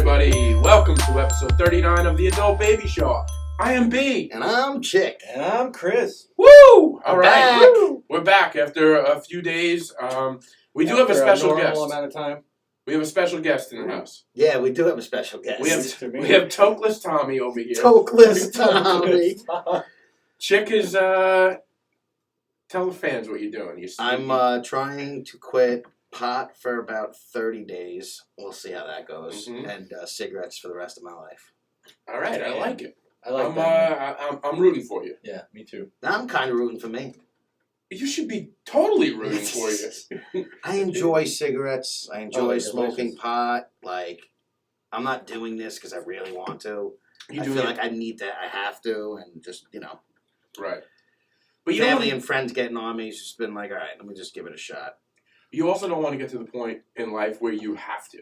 everybody. Welcome to episode 39 of the Adult Baby Show. I am B. And I'm Chic. And I'm Chris. Woo! All right. Back. We're back after a few days. We do have a special guest. Amount of time. We have a special guest in the house. Yeah, we do have a special guest. We have tokeless Tommy over here. Tokeless Tommy. Chic is, tell the fans what you're doing. I'm trying to quit pot for about 30 days. We'll see how that goes. Mm-hmm. And cigarettes for the rest of my life. All right, I like it. I like that. I'm rooting for you. Yeah, me too. I'm kind of rooting for me. You should be totally rooting for you. I enjoy cigarettes. I enjoy smoking delicious. pot. Like, I'm not doing this because I really want to. I feel like I need to. I have to. And just, Right. But family and friends getting on me. It's just been like, all right, let me just give it a shot. You also don't want to get to the point in life where you have to.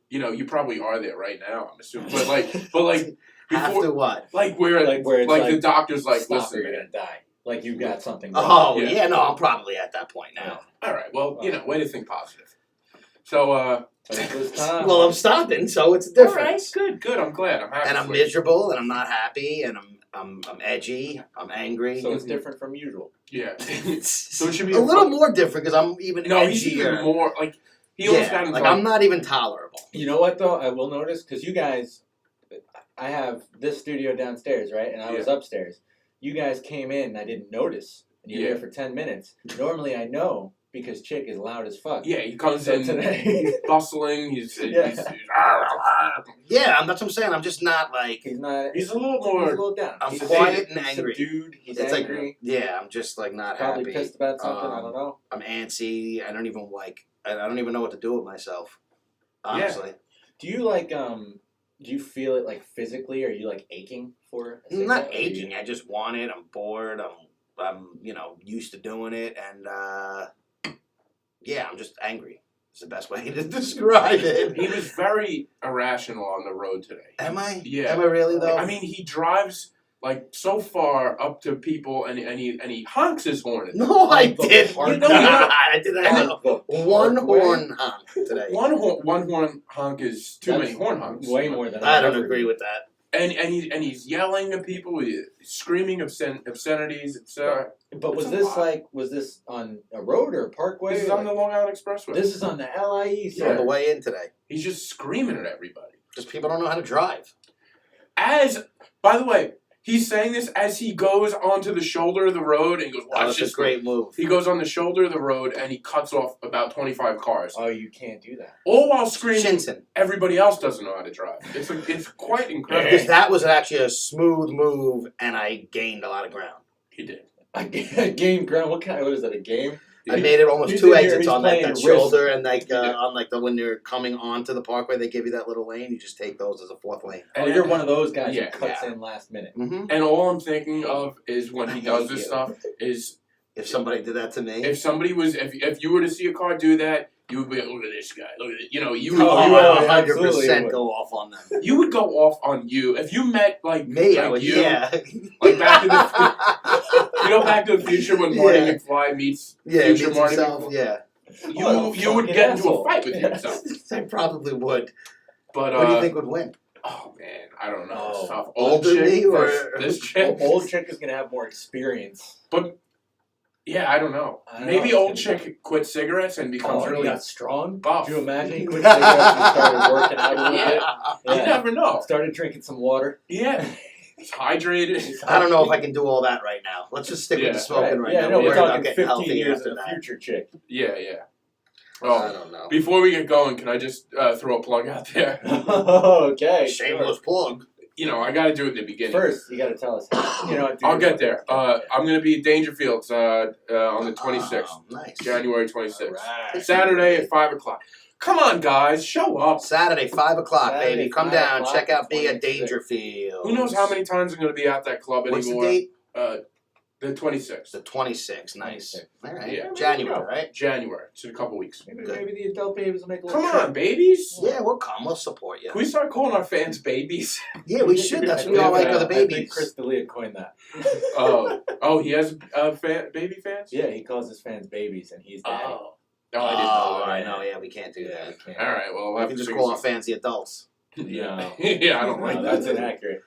You probably are there right now, I'm assuming. But Have before, to what? where the doctor's like, stop, listen, you're gonna die. Like you got something. Oh, Yeah. yeah, no, I'm probably at that point now. all right, well, way to think positive. So, Well, I'm stopping, so it's a difference. All right, good. I'm glad. I'm happy. And I'm for you. miserable, and I'm not happy, and I'm edgy, I'm angry. So it's different from usual. Yeah. So it should be a little more different because I'm even No, he's even edgier. more he almost got into I'm not even tolerable. You know what though? I will notice because you guys, I have this studio downstairs, right? And I was upstairs. You guys came in, and I didn't notice, and you were there for 10 minutes. Normally, I know because Chic is loud as fuck. Yeah, he comes in today. bustling. He's Yeah, that's what I'm saying. I'm just not like. He's not. He's a little He's a more. little down. I'm He's quiet he's and angry. Subdued. He's It's angry. I'm just like not Probably happy. pissed about something. I don't know. I'm antsy. I don't even I don't even know what to do with myself. Honestly. Do you do you feel it like physically? Or are you like aching for a I'm not cigarette? aching. I just want it. I'm bored. I'm used to doing it, and I'm just angry. It's the best way to describe it. He was very irrational on the road today. Am I? Yeah. Am I really though? I mean, he drives so far up to people, and he honks his horn. No, I did. You know, I did that. The One parkway? horn honk today. One horn honk is too many horn honks. Way more than I don't ever agree do. with that. And he's yelling at people, he's screaming obscenities. It's But was It's a this lot. was this on a road or a parkway? this is on the Long Island Expressway. This is on the LIE. It's on the way in today. He's just screaming at everybody. Just people don't know how to drive. By the way, he's saying this as he goes onto the shoulder of the road and he goes, watch That's this. a great move. He goes on the shoulder of the road and he cuts off about 25 cars. Oh, you can't do that. All while screaming, Shinson. everybody else doesn't know how to drive. It's quite incredible. Because that was actually a smooth move, and I gained a lot of ground. He did. I gained ground. What is that? A game? I made it almost He's two in here, exits he's on that playing shoulder, and Yeah. on when you're coming onto the parkway, they give you that little lane. You just take those as a fourth lane. Oh, you're one of those guys Yeah, who cuts in last minute. Mm-hmm. And all I'm thinking of is when he does this you. stuff is If somebody did that to me, if somebody was if you were to see a car do that, you would be like, look at this guy, look at it. You I Oh, would absolutely 100% would. go off on them. you would go off on you if you met Me, I would, you, yeah. like Back to the Back to the Future when Marty Yeah. McFly meets Yeah, future meets Marty himself, McFly. yeah. You would fucking get into a asshole. fight with yourself. I probably would. But What do you think would win? Oh man, I don't know. Oh. It's tough. Older chick me or- versus this chick. Old Chick is gonna have more experience. But yeah, I don't know. I don't Maybe know. old chick quits cigarettes and becomes He really got strong. buff. Do you imagine he quit cigarettes and started working out a little bit? You never know. Started drinking some water. Yeah, he's hydrated. I don't know if I can do all that right now. Let's just stick with the smoking right yeah, now. no, we're Worry about talking getting 15 healthy years after in the that. future, Chick. Yeah. I Well, don't know. before we get going, can I just throw a plug out there? Okay. Shameless plug. I got to do it at the beginning. First, you got to tell us. I'll get there. I'm going to be at Dangerfields on the 26th, Oh, nice. January 26th. Right. Saturday at 5 o'clock. Come on, guys, show up. Saturday, 5 o'clock, Saturday, baby. Come 5 down. o'clock, Check out me at 26. Dangerfield. Who knows how many times I'm going to be at that club What's anymore? the date? The 26th. The 26th. Nice. 26th. All right. Yeah. January, right? January. It's in a couple weeks. Maybe Good. the adult babies will make a little Come trip. on, babies. Yeah, we'll come. We'll support you. Can we start calling our fans babies? Yeah, we should. That's what we all like are the I think babies. Chris D'Elia coined that. Oh, he has baby fans? Yeah, he calls his fans babies, and he's daddy. Oh. Oh, I didn't know that. I know. Yeah, we can't do Yeah, that. we can't. All right, well, We can just call our fancy adults. Yeah, No. yeah, I don't like No, that. that's inaccurate.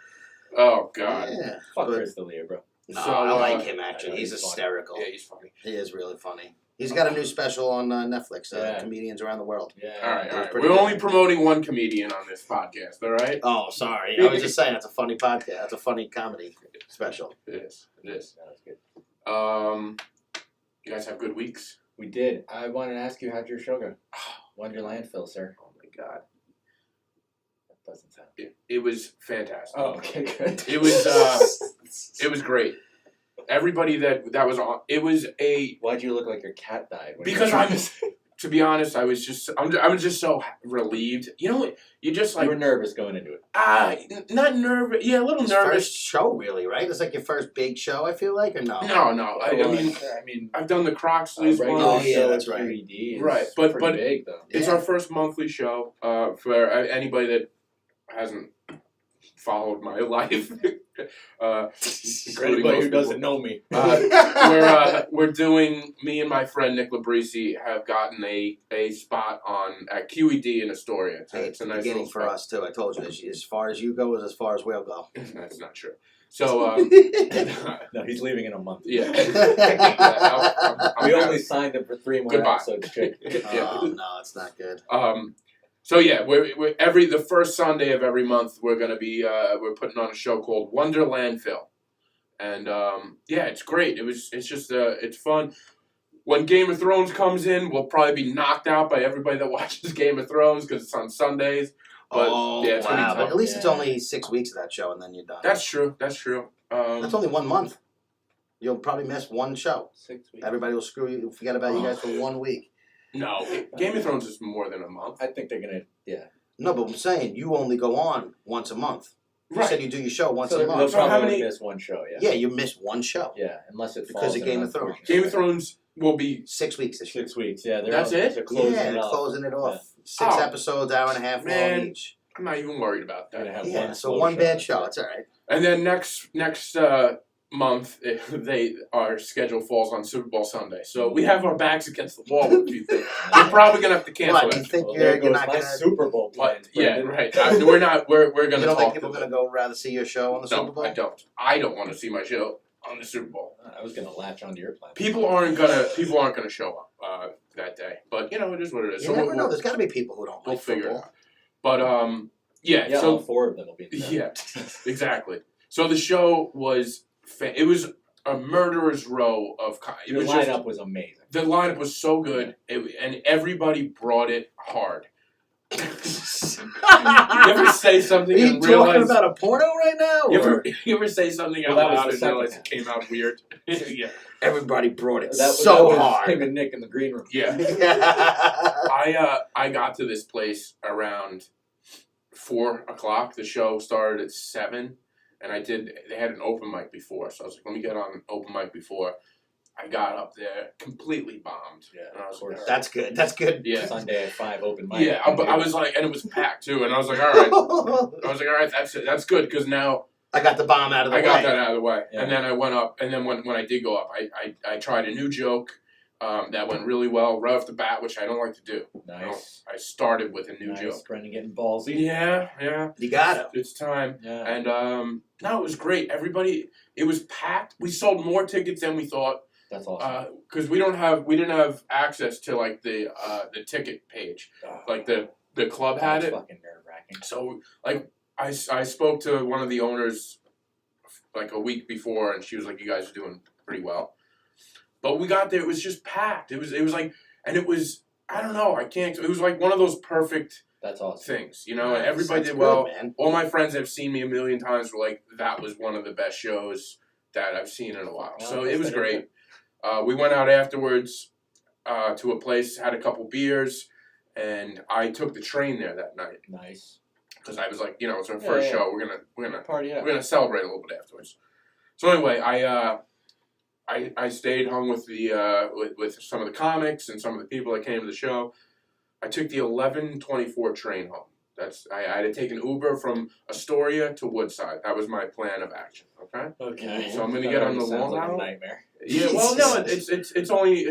Oh God. Yeah. Fuck But- Chris D'Elia, bro. No, So, I like uh, him actually. I know, He's he's funny. hysterical. Yeah, he's funny. He is really funny. He's got a new special on Netflix. Yeah. Comedians around the world. Yeah. All right, It all was right. pretty We're good. only promoting one comedian on this podcast. All right. Oh, sorry. I was just saying it's a funny podcast. It's a funny comedy special. It is. It is. That was good. You guys have good weeks. We did. I wanted to ask you, how'd your show go? Wonder Landfill, sir. Oh my God. That doesn't sound. It was fantastic. Oh, okay, good. It was great. Everybody that was on, it was a. Why'd you look like your cat died? Because to be honest, I'm just so relieved. You know, you just You like were nervous going into it. not nervous. Yeah, a little His nervous. first show, really, right? It's like your first big show. I feel like, or no? No. I mean, I've done the Croxley's one. Oh, yeah, that's right. 3D is Right, but- pretty but- big though. It's Yeah. our first monthly show. For anybody that hasn't followed my life, For including anybody most who people. doesn't know me, We're doing. Me and my friend Nick Labrisi have gotten a spot at QED in Astoria. Hey, It's a the nice beginning little for spot. us too. I told you, as far as you go is as far as we'll go. That's not true. So no, he's leaving in a month. yeah, We only signed him for 3 more Goodbye. episodes, Chick. yeah. Oh no, it's not good. So yeah, we're the first Sunday of every month we're gonna be we're putting on a show called Wonder Landfill, and yeah, it's great. It's fun. When Game of Thrones comes in, we'll probably be knocked out by everybody that watches Game of Thrones because it's on Sundays. But yeah, it's gonna be wow! tough. But at least it's Yeah. only 6 weeks of that show, and then you're done. That's true. That's true. That's only 1 month. You'll probably miss one show. 6 weeks. Everybody will screw you, forget about you guys for 1 week. No, Game of Thrones is more than a month. I think they're gonna. Yeah. No, but I'm saying you only go on once a month. You Right. said you do your show once So a they'll month. So how probably many- miss one show. Yeah. Yeah, you miss one show. Yeah, unless it Because falls of in Game an of Thrones. unfortunate Game way. of Thrones will be 6 weeks this year. 6 weeks. Yeah, they're That's it? They're closing Yeah, it they're off. closing it off. Yeah. 6 Oh. episodes, hour and a half Man. long each. I'm not even worried about They're gonna that. have Yeah, one so slow one bad that's show. it. It's all right. And then next month, our schedule falls on Super Bowl Sunday, so we have our backs against the wall with a few things. We're probably gonna have to cancel What, you that. think Well, you're there goes not my gonna? Super Bowl plans. But, yeah, Brendan. right. We're not. We're You gonna don't talk. think people to are gonna go rather see your show on the Super Bowl? No, I don't. I don't want to see my show on the Super Bowl. I was gonna latch onto your plan. People aren't gonna show up that day. But it is what it is. You So never we'll, know. There's got to be people who don't we'll like figure it football. out. But yeah. Yeah, So all 4 of them will be. There. yeah, exactly. So the show was. It was a murderer's row of. It Your was lineup just, was amazing. the lineup was so good, and everybody brought it hard. You ever say something Are you and talking realize? about a porno right now? You ever say something out Well, that was loud the and second realize half. it came out weird? Yeah. Everybody brought it That so was hard. him and Nick in the green room. Yeah. I got to this place around 4 o'clock. The show started at 7, and they had an open mic before, so I was like, let me get on an open mic before. I got up there completely bombed. Yeah, and I was of course. like, That's good. That's good. yeah. Sunday at 5 open mic. Yeah, I was like, and it was packed too, and I was like, all right, that's it, that's good, because now I got the bomb out of the way. I got that out of the way, Yeah. and then I went up, and then when I did go up, I tried a new joke that went really well right off the bat, which I don't like to do. Nice. I started with a new Nice. joke. Brendan getting ballsy. Yeah, You got it. it's time. Yeah. And no, it was great. It was packed. We sold more tickets than we thought, That's awesome. because we didn't have access to like the ticket page, like the club had That's it. fucking nerve wracking. So like I spoke to one of the owners like a week before, and she was like, "You guys are doing pretty well." But we got there, it was just packed. It was like, and it was, I don't know, it was like one of those perfect That's awesome. things, and everybody That's did good, well. man. All my friends have seen me a million times were like, that was one of the best shows that I've seen in a while. Well, So that's it was good. great. We went out afterwards to a place, had a couple beers, and I took the train there that night Nice. because I was like, it's our first yeah. show. We're gonna Party up. we're gonna celebrate a little bit afterwards. So anyway, I stayed hung with the with some of the comics and some of the people that came to the show. I took the 11:24 train home. I had to take an Uber from Astoria to Woodside. That was my plan of action. Okay. Okay. So I'm gonna That get on the already sounds Long like a Island. nightmare. Yeah. Well, no, it's only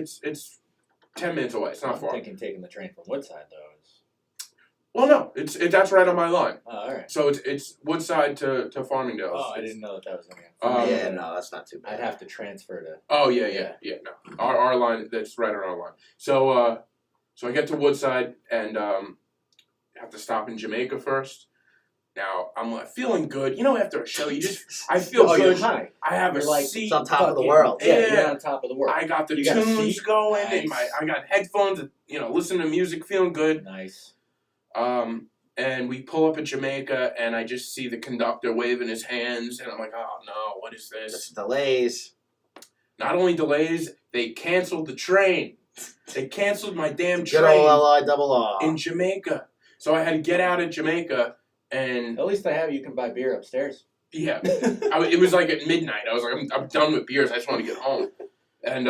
10 minutes away. It's not I'm far. thinking taking the train from Woodside though. Well, no, that's right on my line. Oh, all right. So it's Woodside to Farmingdale. Oh, I didn't know that was going Yeah, no, that's not too bad. I'd have to transfer to. Oh yeah. No, our line that's right on our line. So I get to Woodside and have to stop in Jamaica first. Now I'm feeling good. You know, after a show, I feel good. You're high. I have You're a like seat. It's on top of the world. Yeah, Yeah. you're on top of the world. I got the You got a tunes seat? going, and Nice. I got headphones. Listen to music, feeling good. Nice. And we pull up at Jamaica, and I just see the conductor waving his hands, and I'm like, oh no, what is It's this? delays. Not only delays, they canceled the train. They canceled my damn Good old train LIRR. in Jamaica. So I had to get out of Jamaica, and At least I have you can buy beer upstairs. yeah, it was like at midnight. I was like, I'm done with beers. I just want to get home, and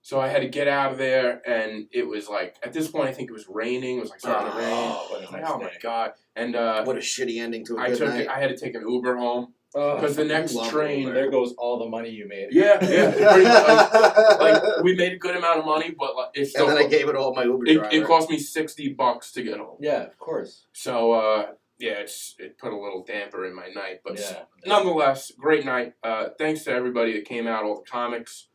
so I had to get out of there, and it was like at this point I think it was raining. It was like starting to rain. Oh, what a Like, nice oh my day. god! And What a shitty ending to a good night. I had to take an Uber home Oh, because the next love train. Uber. there goes all the money you made. Yeah, pretty much, like we made a good amount of money, but like, it still And then I gave it all my Uber driver. it cost me $60 to get home. Yeah, of course. So yeah, it put a little damper in my night, but Yeah. nonetheless, great night. Thanks to everybody that came out, all the comics.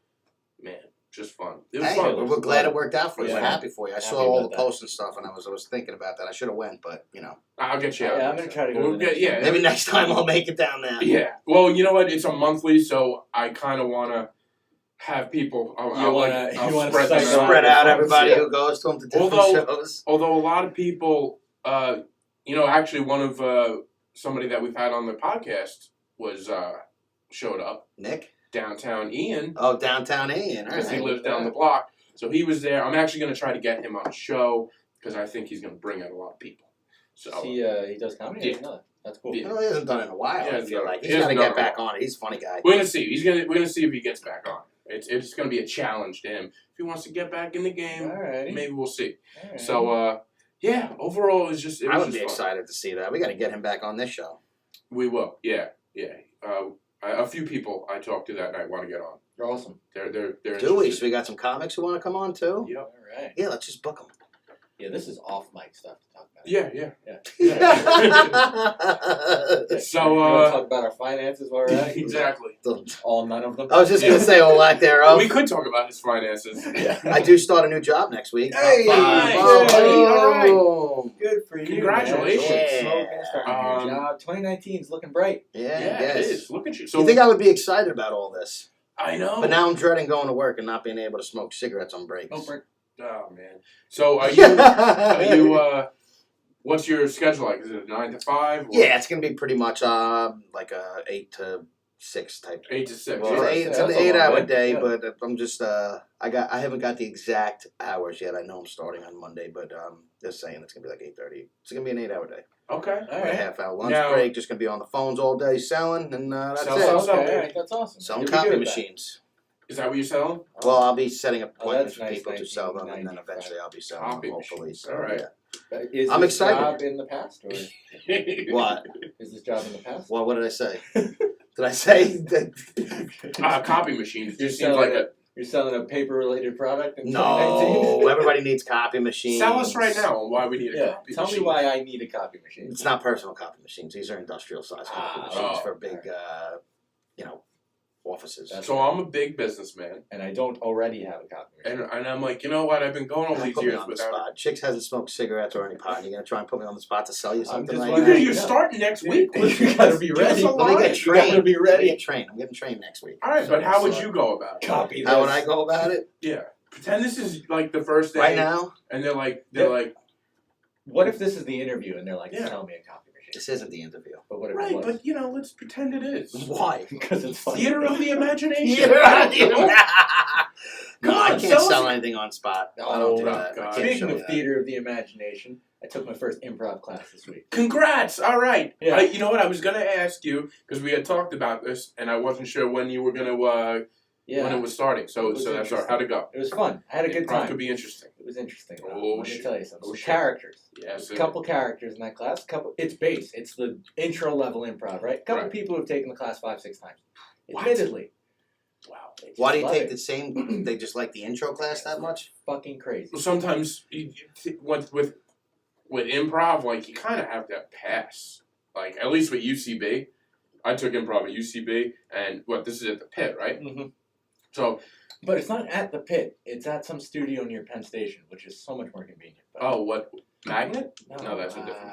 Man, just fun. It was Hey, fun. we're glad it worked out for you. We're Yeah. happy for you. I Happy saw all about the that. posts and stuff, and I was thinking about that. I should have went, but I'll get you out. Yeah, I'm gonna try to go. We'll to the get- next yeah. one. maybe next time I'll make it down there. Yeah. Well, you know what? It's a monthly, so I kind of want to have people. I'll wanna spread them cycle out. Spread out Yeah. everybody who goes to them to different shows. Although a lot of people, actually, one of somebody that we've had on the podcast was showed up. Nick? Downtown Ian, Oh, downtown Ian. All because he right. lives down the block. So he was there. I'm actually going to try to get him on a show because I think he's going to bring out a lot of people. So He does comedy. I didn't know that. That's cool. Yeah. Well, he hasn't done it in a while. Yeah, I feel like he he's got to hasn't get done it back on it. He's a funny guy. we're gonna see. We're gonna see if he gets back on. It's gonna be a challenge to him if he wants to get back in the game. Alright. Maybe we'll see. Alright. So yeah, overall it was just. I would be fun. excited to see that. We got to get him back on this show. We will. Yeah. A few people I talked to that night want to get on. You're awesome. They're Do we? interested. So we got some comics who want to come on too. Yep. All right. Yeah, let's just book them. Yeah, this is off mic stuff to talk about. Yeah. So You want to talk about our finances while we're at it? exactly. All nine of them. I was just gonna say all lack thereof. We could talk about his finances. Yeah. I do start a new job next week. Hey, High nice. five. Hey, all right. Oh. Good for you. Congratulations. Man. Yeah. Smoking, starting a new job. 2019 is looking bright. Yeah, Yeah, yes. it is. Look at you. So You think I would be excited about all this? I know. But now I'm dreading going to work and not being able to smoke cigarettes on breaks. Oh, break. Oh man. So are you? What's your schedule like? Is it a 9 to 5? Or Yeah, it's gonna be pretty much like a 8 to 6 type. 8 to 6. Well, It's, yeah. it's that's an a long 8-hour day. day, Yeah. but I'm just I haven't got the exact hours yet. I know I'm starting on Monday, but just saying it's gonna be like 8:30. It's gonna be an 8-hour day. Okay. All A right. half-hour lunch Now- break. Just gonna be on the phones all day selling, and that's Sell, it. sell, Okay, sell. all right, that's awesome. Selling You'll be copy good at that. machines. Is that what you're selling? Well, I'll be setting appointments nice, for people to sell them, and then 1995. eventually I'll be selling Copy them, hopefully. machines. So, All right. yeah. Is I'm this excited. job in the past, or What? is this job in the past? What did I say? Did I say that? Copy machines. You're Just seems like a. You're selling a paper-related product in 2019? No, everybody needs copy machines. Sell us right now on why we need a Yeah. copy Tell machine. me why I need a copy machine. It's not personal copy machines. These are industrial size copy Ah, machines oh, for big, offices. That's- So I'm a big businessman, And I don't already have a copy machine. and I'm like, you know what? I've been going all Don't these put me years on the without. spot. Chicks hasn't smoked cigarettes or any pot. You're gonna try and put me on the spot to sell you something just right wondering- now? You're Yeah. starting next week. You gotta be Give us ready. a Let me line. get You gotta trained. be Let me ready. get trained. I'm getting trained next week. All right, but how would you go about it? Copy this. How would I go about it? Yeah, pretend this is like the first day, Right now? and they're like, What if this is the interview and they're like, Yeah. tell me a copy machine? This isn't the interview. But what if right, it was? but let's pretend it is. Why? Because it's funny. Theater of the imagination. Come Come on, I on, can't sell us- sell anything on spot. I don't do Oh, that. God. I can't Speaking show of you that. theater of the imagination, I took my first improv class this week. Congrats! All right. Yeah. You know what? I was gonna ask you because we had talked about this, and I wasn't sure when you were gonna when Yeah, it was starting. So It was that's all right. How'd it go? it was fun. I had a good Improv time. could be interesting. It was interesting. Oh, Let me shit. tell you something. Oh, Some shit. characters. Yes. A couple characters in that class. It's base. It's the intro level improv, right? A couple Right. people who have taken the class 5-6 times. What? Admittedly. Wow. Why do you take the same? They just like the intro class that much? Fucking crazy. Well, sometimes with improv, like you kind of have to pass. Like at least with UCB, I took improv at UCB, and this is at the Pit, right? Mm-hmm. So, but it's not at the Pit. It's at some studio near Penn Station, which is so much more convenient. But what Magnet? No, that's a different.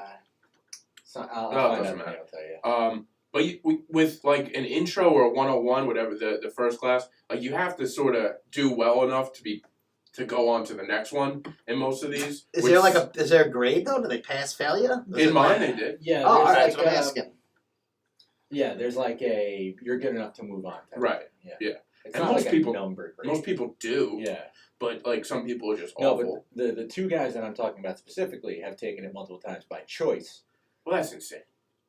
So I'll No, it find doesn't out. matter. I'll tell you. But with like an intro or a 101, whatever the first class, like you have to sort of do well enough to go on to the next one in most of these. Is there a grade though? Do they pass failure? In mine, they did. Yeah. Oh, all right. Like, That's what I'm asking. Yeah, there's like you're good enough to move on. Right. Yeah. Yeah. It's And not most like people- a number grade. Most people do. Yeah. But like some people are just No, awful. but the two guys that I'm talking about specifically have taken it multiple times by choice Well, that's insane.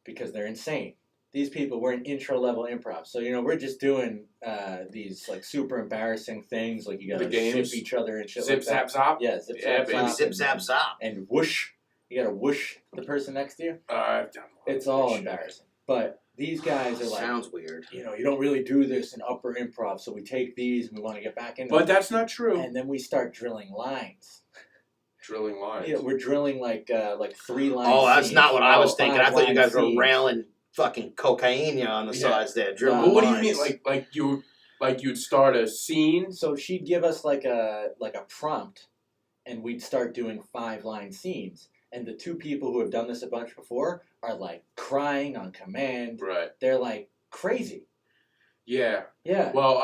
because they're insane. These people were in intro level improv, so we're just doing these like super embarrassing things, like you gotta The games. zip each other and shit Zip like zap that. zop. Yeah, zip Yeah, zap baby. zop Zip zap zop. and whoosh. You gotta whoosh the person next to you. I've done. a lot It's of all that shit. embarrassing. But these guys are like, Sounds weird. you don't really do this in upper improv, so we take these and we want to get back into But it. that's not true. And then we start drilling lines. Drilling lines. We're drilling like 3 lines. Oh, that's not what I was thinking. I thought you guys were railing. railing fucking cocaine on the Yeah. sides there. No, Drilling Well, what do you lines. mean? Like you'd start a scene. So she'd give us like a prompt, and we'd start doing 5-line scenes. And the two people who have done this a bunch before are like crying on command. Right. They're like crazy. Yeah. Yeah. Well,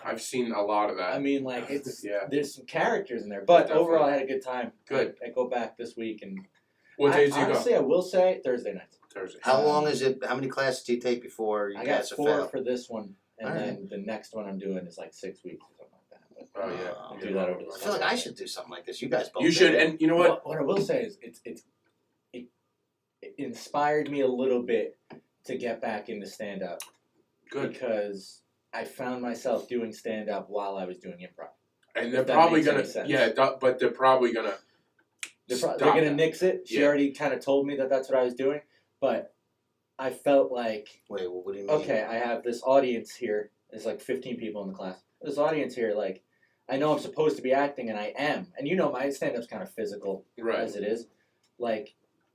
I've seen a lot of that. I mean, like it's Yeah. there's some characters in there, but Definitely. overall, I had a good time. Good. I go back this week, and What days do you go? honestly, I will say Thursday nights. Thursday. How long is it? How many classes do you take before you I got guys are 4 failed? for this one, and All then the next one I'm doing is like 6 weeks or something like that. But Oh yeah. I'll do that over the I feel like I should do something like this. You guys both. You should, did. and you know what? What I will say is it inspired me a little bit to get back into stand up Good. because I found myself doing stand up while I was doing improv. And they're If that probably makes gonna, any sense. but they're probably gonna. They're stop gonna that. nix it. She Yeah. already kind of told me that that's what I was doing, but I felt like, Wait, well, what do you mean? okay, I have this audience here. There's like 15 people in the class. This audience here, like, I know I'm supposed to be acting, and I am. And my stand-up's kind of physical Right. as it is. Like,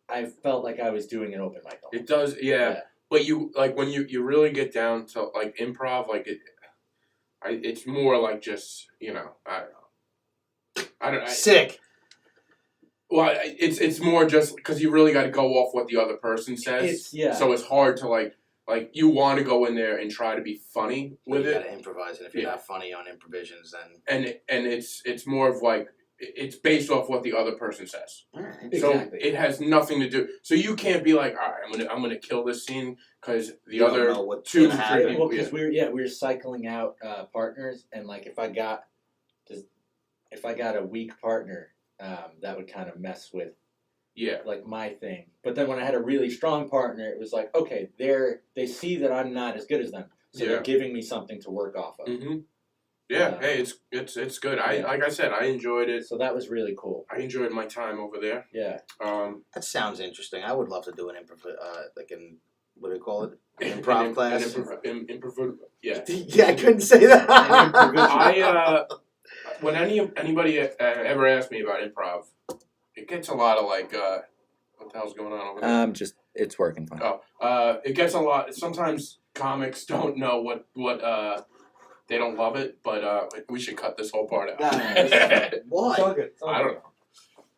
I felt like I was doing an open mic. It does, yeah. But you like when you really get down to like improv, like it's more like just I don't know. Sick. Well, it's more just because you really got to go off what the other person says. So it's hard to like you want to go in there and try to be funny with you it. gotta improvise, and if you're not funny on improvisions, then And it's more of like it's based off what the other person says. all right. Exactly. So it has nothing to do. So you can't be like, all right, I'm gonna kill this scene because the You don't other know what's 2 gonna 3 happen. people. Well, because we were cycling out partners, and like if I got a weak partner, that would kind of mess with Yeah. like my thing. But then when I had a really strong partner, it was like, okay, they see that I'm not as good as them, so Yeah. they're giving me something to work off of. Mm-hmm. Yeah. Uh, Hey, it's good. yeah. Like I said, I enjoyed it. So that was really cool. I enjoyed my time over there. Yeah. That sounds interesting. I would love to do an improv, what do you call it? An improv class. Improv. Yeah. Yeah, I couldn't say that. When anybody ever asks me about improv, it gets a lot of like, what the hell's going on over there? Just it's working fine. It gets a lot. Sometimes comics don't know what they don't love it, but we should cut this whole part out. Why? good. I don't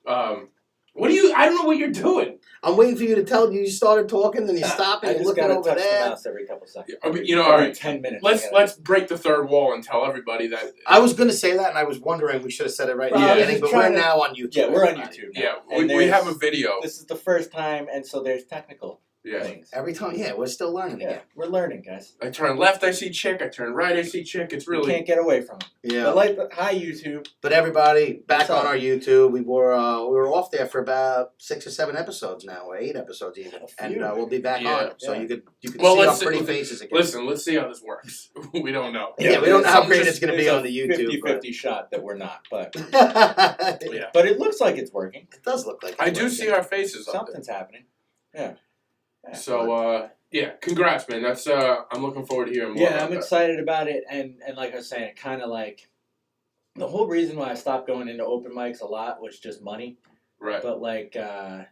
know. What do you? I don't know what you're doing. I'm waiting for you to tell you started talking, then you stop I and you just looking gotta over touch the there. mouse every couple seconds. I mean, you know, Every all right. 10 minutes. Let's break the third wall and tell everybody that. I was going to say that, and I was wondering we should have said it right in the Yeah. beginning, but we're Trying to- now on YouTube. Yeah, we're on everybody. YouTube. Now. Yeah, And we have a there's- video. This is the first time, and so there's technical Yeah. things. Every time, yeah, we're still learning Yeah, again. we're learning, guys. I turn left, I see Chic. I turn right, I see Chic. It's We really. can't get away from it. Yeah. But like, hi YouTube. But everybody, back What's up? on our YouTube, we were off there for about 6 or 7 episodes now, or 8 episodes even, A few, and we'll be back Yeah. on. So Yeah. you could Well, see our let's- pretty faces again. Listen, let's see how this works. We don't know. Yeah, we don't know how Some great just- it's going to be There's on the YouTube. 50-50 shot that we're not, but but Yeah. but it looks like it's working. it does look like I it's do working. see our faces up Something's happening. Yeah. there. So, Yeah, congrats, man. That's I'm looking forward to hearing more. Yeah, about I'm that. excited about it, and like I was saying, kind of like the whole reason why I stopped going into open mics a lot was just money. Right. But like, I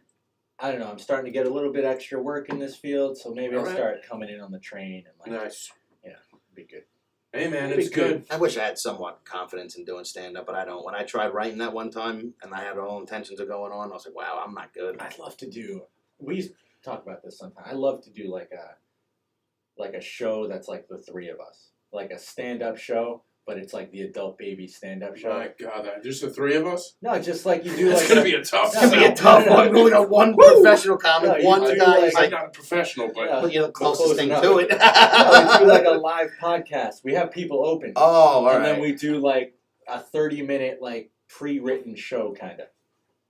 don't know, I'm starting to get a little bit extra work in this field, so maybe I'll start coming in on the train and like, nice. Yeah, be good. Hey man, It'd it's be good. good. I wish I had somewhat confidence in doing stand-up, but I don't. When I tried writing that one time, and I had all intentions of going on, I was like, wow, I'm not good. I'd love to do. We used to talk about this sometime. I love to do like a show that's like the three of us, like a stand-up show, but it's like the adult baby stand-up show. My God, just the three of us? No, just like you do. It's Like gonna be a tough. It's gonna be a tough one. We only got one professional comic, No, one you do guy. like- I'm not a professional, but Yeah. But you're the Close closest thing enough. to it. No, we do like a live podcast. We have people open. Oh, all and right. then we do like a 30-minute like pre-written show kind of.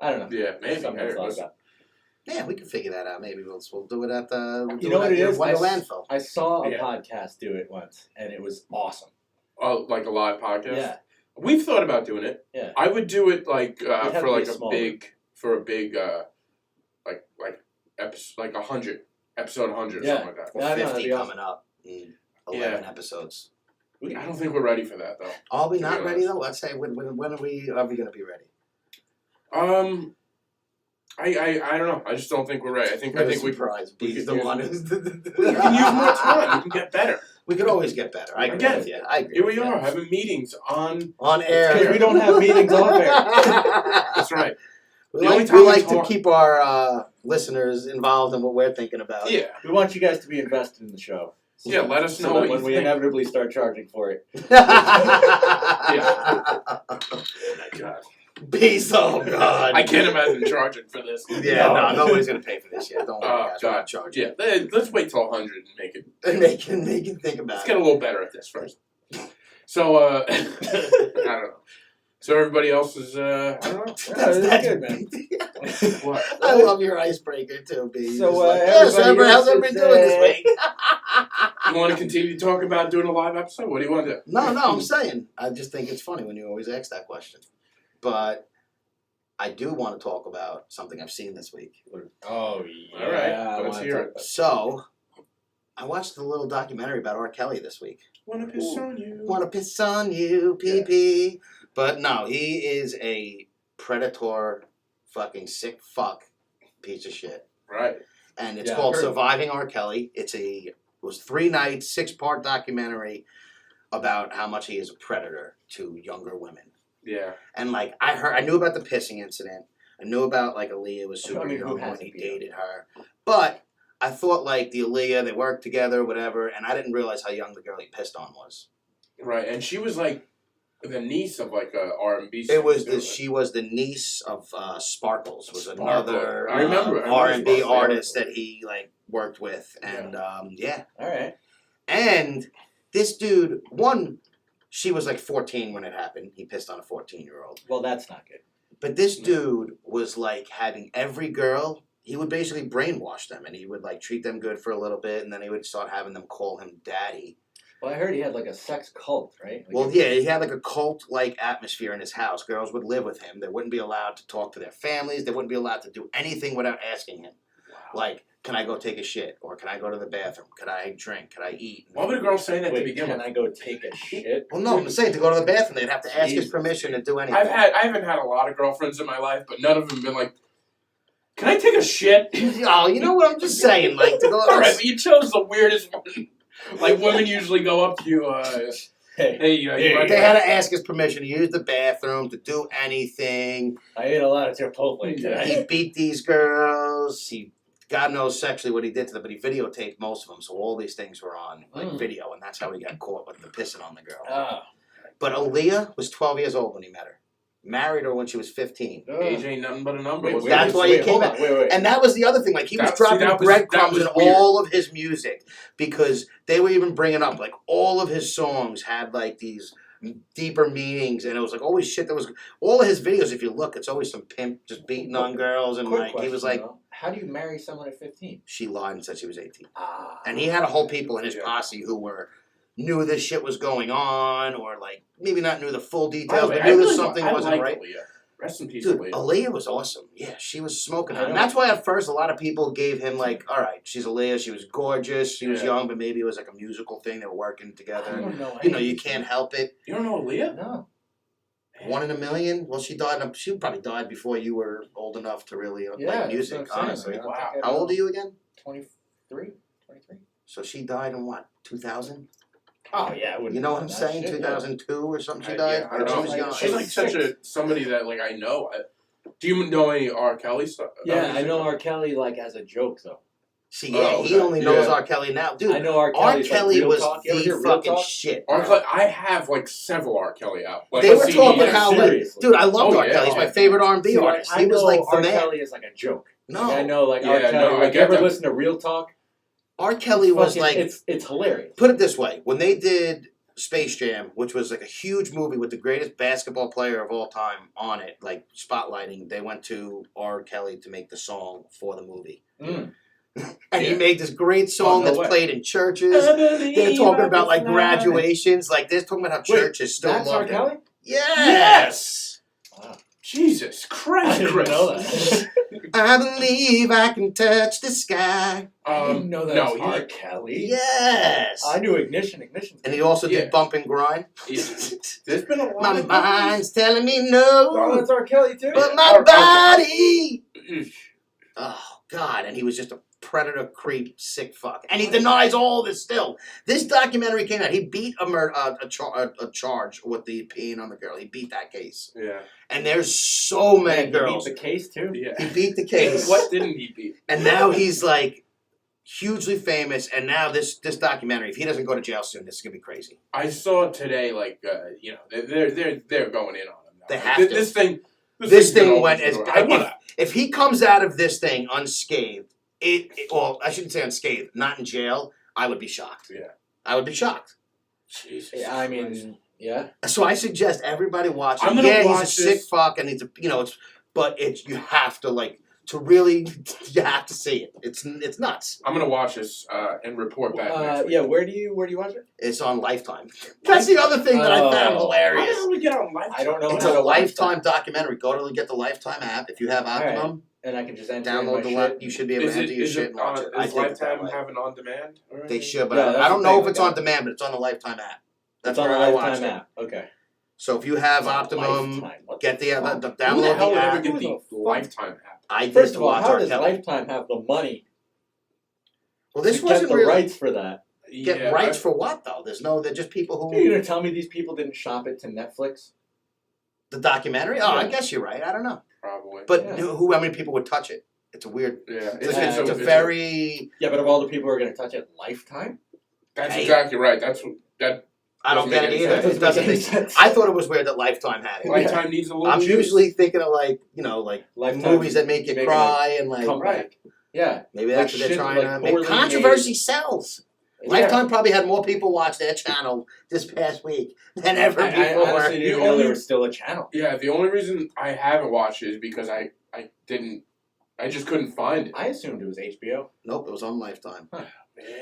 I don't know. yeah, maybe. Something I Hey, thought listen. about. Yeah, we can figure that out. Maybe we'll do it at the. We'll You do know what at it your is? Wonder Landfill. I saw a Yeah. podcast do it once, and it was awesome. Oh, like a live podcast? Yeah. We've thought about doing it. Yeah. I would do it like have for to like be a small. big like episode like 100 episode 100 or Yeah. something like that. Yeah, Well, I know, that'd 50 be awesome. coming up. 11 episodes. I don't think we're ready for that though. Are we not Yeah. ready though? Let's say when are we going to be ready? I don't know. I just don't think we're ready. I think we surprise. we He's could the use- one. we can use more time. We can get better. We could always get better. I agree Again, with you. I agree Here with we you. are having meetings on. On air. Because we don't have meetings off air. That's right. We The only like, time we we like to talk- keep our listeners involved in what we're thinking about. Yeah. We want you guys to be invested in the show. Yeah. Let us know So what that you when we think. inevitably start charging for it. Oh my God. Peace, oh God. I can't imagine charging for this. Yeah, no, nobody's gonna pay for this yet. Don't worry, Oh, guys. We're God. not charging. Yeah. Let's wait till 100 and make it. Make it think about Let's it. get a little better at this first. So I don't know. So everybody else is I don't know. That's good, man. What? I love your icebreaker too, B. So, How's everybody how's else everybody is, doing this week? You want to continue to talk about doing a live episode? What do you want to do? No, I'm saying. I just think it's funny when you always ask that question. But I do want to talk about something I've seen this week. Oh, yeah. All right, I let's wanna hear talk it. about- So, I watched a little documentary about R. Kelly this week. Wanna piss on you? Wanna piss on you, PP. But no, he is a predator, fucking sick fuck piece of shit. Right. And it's Yeah, called I've heard of Surviving R. Kelly. It was 3 nights, 6-part documentary about how much he is a predator to younger women. Yeah. And like I knew about the pissing incident. I knew about like Aaliyah was super I mean, who young when hasn't he been? dated her. But I thought like the Aaliyah, they worked together, whatever, and I didn't realize how young the girl he pissed on was. Right. And she was like the niece of like a R&B It was singer, too, she was the niece of Sparkles, was Sparkle. another I remember R&B Sparkle. artist that he like worked with, and yeah. All right. And this dude, she was like 14 when it happened. He pissed on a 14-year-old. Well, that's not good. But this dude was like having every girl, he would basically brainwash them, and he would like treat them good for a little bit, and then he would start having them call him daddy. Well, I heard he had like a sex cult, right? Like Well, yeah, he had like a cult-like atmosphere in his house. Girls would live with him. They wouldn't be allowed to talk to their families. They wouldn't be allowed to do anything without asking him. Like, can I go take a shit? Or can I go to the bathroom? Could I drink? Could I eat? Why would a girl say that to Wait, begin can with? I go take a shit? Well, no, I'm saying to go to the bathroom, they'd have to ask his Jesus. permission to do anything. I haven't had a lot of girlfriends in my life, but none of them been like, "Can I take a shit?" Oh, you know what I'm just saying? Like, to go. All right, but you chose the weirdest one. Like women usually go up to you, Hey, you might- They had to ask his permission to use the bathroom, to do anything. I ate a lot of Chipotle today. He beat these girls. God knows sexually what he did to them, but he videotaped most of them, so all these things were on video, and that's how he got caught with the pissing on the girl. Oh. But Aaliyah was 12 years old when he met her. Married her when she was 15. Age ain't nothing but a number. Wait, That's why he came hold out. on, wait. And that was the other thing. Like, he was That dropping was breadcrumbs in weird. all of his music, because they were even bringing up, like, all of his songs had, like, these deeper meanings, and it was like always shit that was all of his videos. If you look, it's always some pimp just beating on girls, and Quick like he was question, like, though. How do you marry someone at 15? she lied and said she was 18, Ah. and he had a whole people in his Yeah. posse who knew this shit was going on, or like maybe not knew the full By the details, way, but I knew really that something I wasn't like right. Aaliyah. Rest in peace, Dude, Aaliyah. Aaliyah was awesome. Yeah, she was smoking I hot. And know. that's why at first a lot of people gave him like, all right, she's Aaliyah, she was gorgeous, she was Yeah. young, but maybe it was like a musical thing. They were working I together. don't know. You know, you can't help it. You don't know Aaliyah? No. 1 in a million. Well, she died. She probably died before you were old enough to really Yeah, like that's music. what I'm saying. Honestly, Like, I don't Wow. think I how old know. are you again? 23? 23? So she died in what? 2000. Oh, yeah. I wouldn't You know what know I'm that saying? shit, 2002 or something. She Yeah, died. I don't She know. was young. She's like such somebody that like I know. Do you know any R. Kelly stuff? Yeah, I know R. Kelly like as a joke though. See, yeah, Oh, he okay. only knows Yeah. R. Kelly now, dude. I know R. R. Kelly's Kelly like, real was talk. You ever the hear real fucking talk? shit. R. bro. Kelly, I have like several R. Kelly out. Like, They were CDs. talking like, how, like, seriously. dude, I loved Oh, R. yeah. Kelly. He's my Oh, favorite R&B See, like, artist. I He was know like the R. man. Kelly is like a joke. No, Like, I know like Yeah, R. Kelly. no, I like, get you ever that. listen to Real Talk? R. Kelly was Fucking- like, it's hilarious. put it this way: when they did Space Jam, which was like a huge movie with the greatest basketball player of all time on it, like spotlighting, they went to R. Kelly to make the song for the movie. Mm. And he Yeah. made this great song no that's way. played in churches. They're talking about like graduations, like they're talking about how Wait, churches still That's love R. him. Kelly? Yes. Wow. Jesus I Christ, didn't Chris. know that. I believe I can touch the sky. I didn't know that no, was R. Kelly. Yes. I knew Ignition. Ignition's And he also Yeah. did Bump and Grind. There's been a lot My of mind's telling me Oh, no, that's R. Kelly too. but Yeah. my Okay. body. Eesh. Oh God! And he was just a predator, creep, sick fuck. And he denies all this still. This documentary came out. He beat a charge with the peeing on the girl. He beat that case. Yeah. And there's so many Man, he girls. beat the case too. Yeah. He beat the case. What didn't he beat? And now he's like hugely famous. And now this documentary, if he doesn't go to jail soon, this is gonna be crazy. I saw today, like you know, they're going in on him now. They Like, have to. This thing. This thing's thing gonna went open as the door. I bad. wanna. If he comes out of this thing unscathed, well, I shouldn't say unscathed, not in jail, I would be shocked. Yeah. I would be shocked. Jesus. Yeah, I Christ. mean, yeah. So I suggest everybody watch it. I'm gonna Yeah, watch he's a sick this. fuck, and you have to like to really, you have to see it. It's nuts. I'm gonna watch this and report back next week. Yeah. Where do you watch it? It's on Lifetime. That's the other thing that I found How the hilarious. hell we get on Lifetime? I don't know. It's how a to watch Lifetime documentary. Go to get the Lifetime app. If you have All right. Optimum, that. And I can just enter download the shit. left. You should be able to enter your shit and watch it. I Does think it's that Lifetime way. have an on demand? Or They anything? should, but Yeah, I that's don't the know thing, if it's like on demand, but it's on the Lifetime app. That's It's on where the I watched Lifetime it. app. Okay. So if you have It's on Optimum, Lifetime. What get the fuck? Who the download hell the would ever app. get Who the the fuck? Lifetime app? I did First to of all, watch how R. does Kelly. Lifetime have the money Well, this to get wasn't the really rights for that? get Yeah, rights for what though? They're just people You're who gonna tell me these people didn't shop it to Netflix? the documentary. Oh, I Yeah. guess you're right. I don't know, Probably. but Yeah. how many people would touch it? It's a weird. Yeah, It's a very. Yeah, but of all the people who are gonna touch it, Lifetime? That's Hey. exactly right. That I don't Doesn't get make it any either. sense. It doesn't make make sense. I thought it was weird that Lifetime had it. Lifetime needs a little. I'm juice. usually thinking of like Lifetime movies that make you making cry and like come right. back. Yeah. maybe that's Like what they're shit, trying like to make. poorly Controversy sells. Yeah. Lifetime probably had more people watch their channel this past week than ever I before. honestly didn't The know only- there was still a channel. Yeah, the only reason I haven't watched it is because I just couldn't find it. I assumed it was HBO. Nope, it was on Lifetime. Man.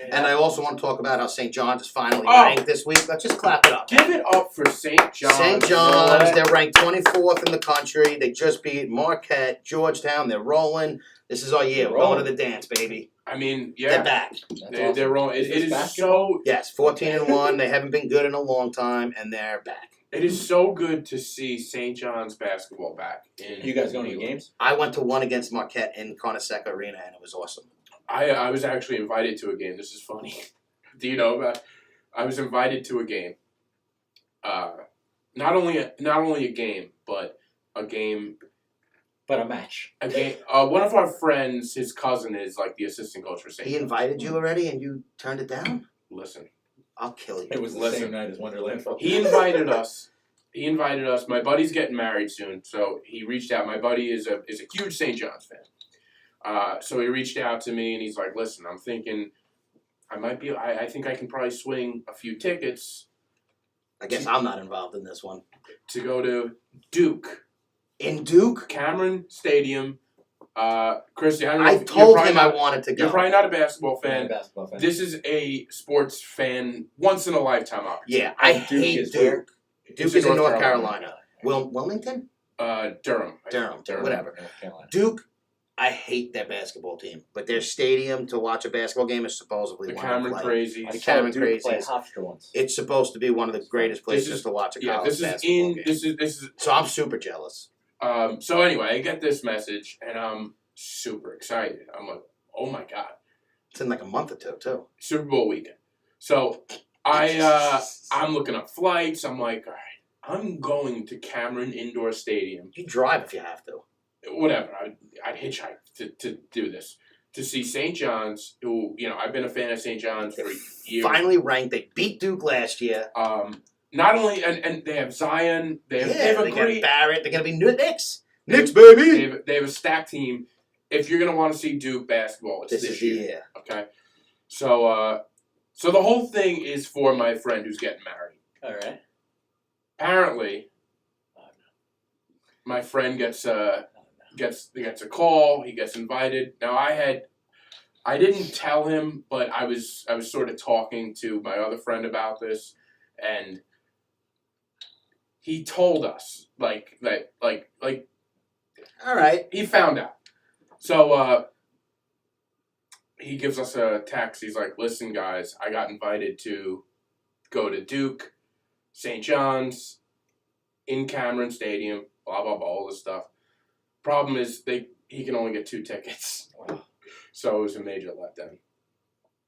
And I also want to talk about how St. John's is finally Oh. ranked this week. Let's just clap it up. Give it up for St. John's. St. John's, they're ranked 24th in the country. They just beat Marquette, Georgetown. They're rolling. This is our year. We're going to the dance, baby. I mean, They're yeah, back. That's they're awesome. rolling. Is It this is basketball? Yes, 14-1. They haven't been good in a long time, and they're back. It is so good to see St. John's basketball back. You guys going to the games? I went to one against Marquette in Coneseca Arena, and it was awesome. I was actually invited to a game. This is funny. Do you know about? I was invited to a game. Not only a game, but a game. But a match. A game. One of our friends, his cousin, is like the assistant coach for St. He John's. invited you already, and you turned it down? Listen, I'll kill you. It was the Listen. same night as Wonderland Festival. he invited us. My buddy's getting married soon, so he reached out. My buddy is a huge St. John's fan. So he reached out to me and he's like, "Listen, I'm thinking, I think I can probably swing a few tickets I guess I'm not involved in this one. to go to Duke, In Duke? Cameron Stadium." Christy, I don't know. I if- you're told probably him I not- wanted to You're go. probably not a basketball I'm a fan. basketball fan. This is a sports fan once in a lifetime opportunity. Yeah, I Duke hate is Duke. where? Duke is in North Carolina. Wilmington? Durham. Whatever. North Carolina. Duke, I hate their basketball team, but their stadium to watch a basketball game is supposedly The one Cameron of Crazies. I The saw Cameron Duke play Crazies. Hofstra once. It's supposed to be one of the greatest places is- to watch a Yeah, college this is basketball game. this is So I'm super jealous. So anyway, I get this message and I'm super excited. I'm like, oh my god, It's in like a month or two, too. Super Bowl weekend. So I'm looking up flights. I'm like, all right, I'm going to Cameron Indoor Stadium. You drive if you have to. Whatever. I'd hitchhike to do this. To see St. John's, who, I've been a fan of St. John's for years. Finally ranked. They beat Duke last year. Not only, and they have Zion, they have a they great, got Barrett. They're going to be Knicks. Knicks, baby! they have a stacked team. If you're going to want to see Duke basketball, it's This this is the year. year. Okay? So the whole thing is for my friend who's getting married. All right. Apparently, my friend gets a call. He gets invited. Now I didn't tell him, but I was sort of talking to my other friend about this, and he told us like All right. he found out. So he gives us a text. He's like, "Listen, guys, I got invited to go to Duke, St. John's, in Cameron Stadium, blah, blah, blah, all this stuff. Problem is, he can only get 2 tickets. Wow. So it was a major letdown.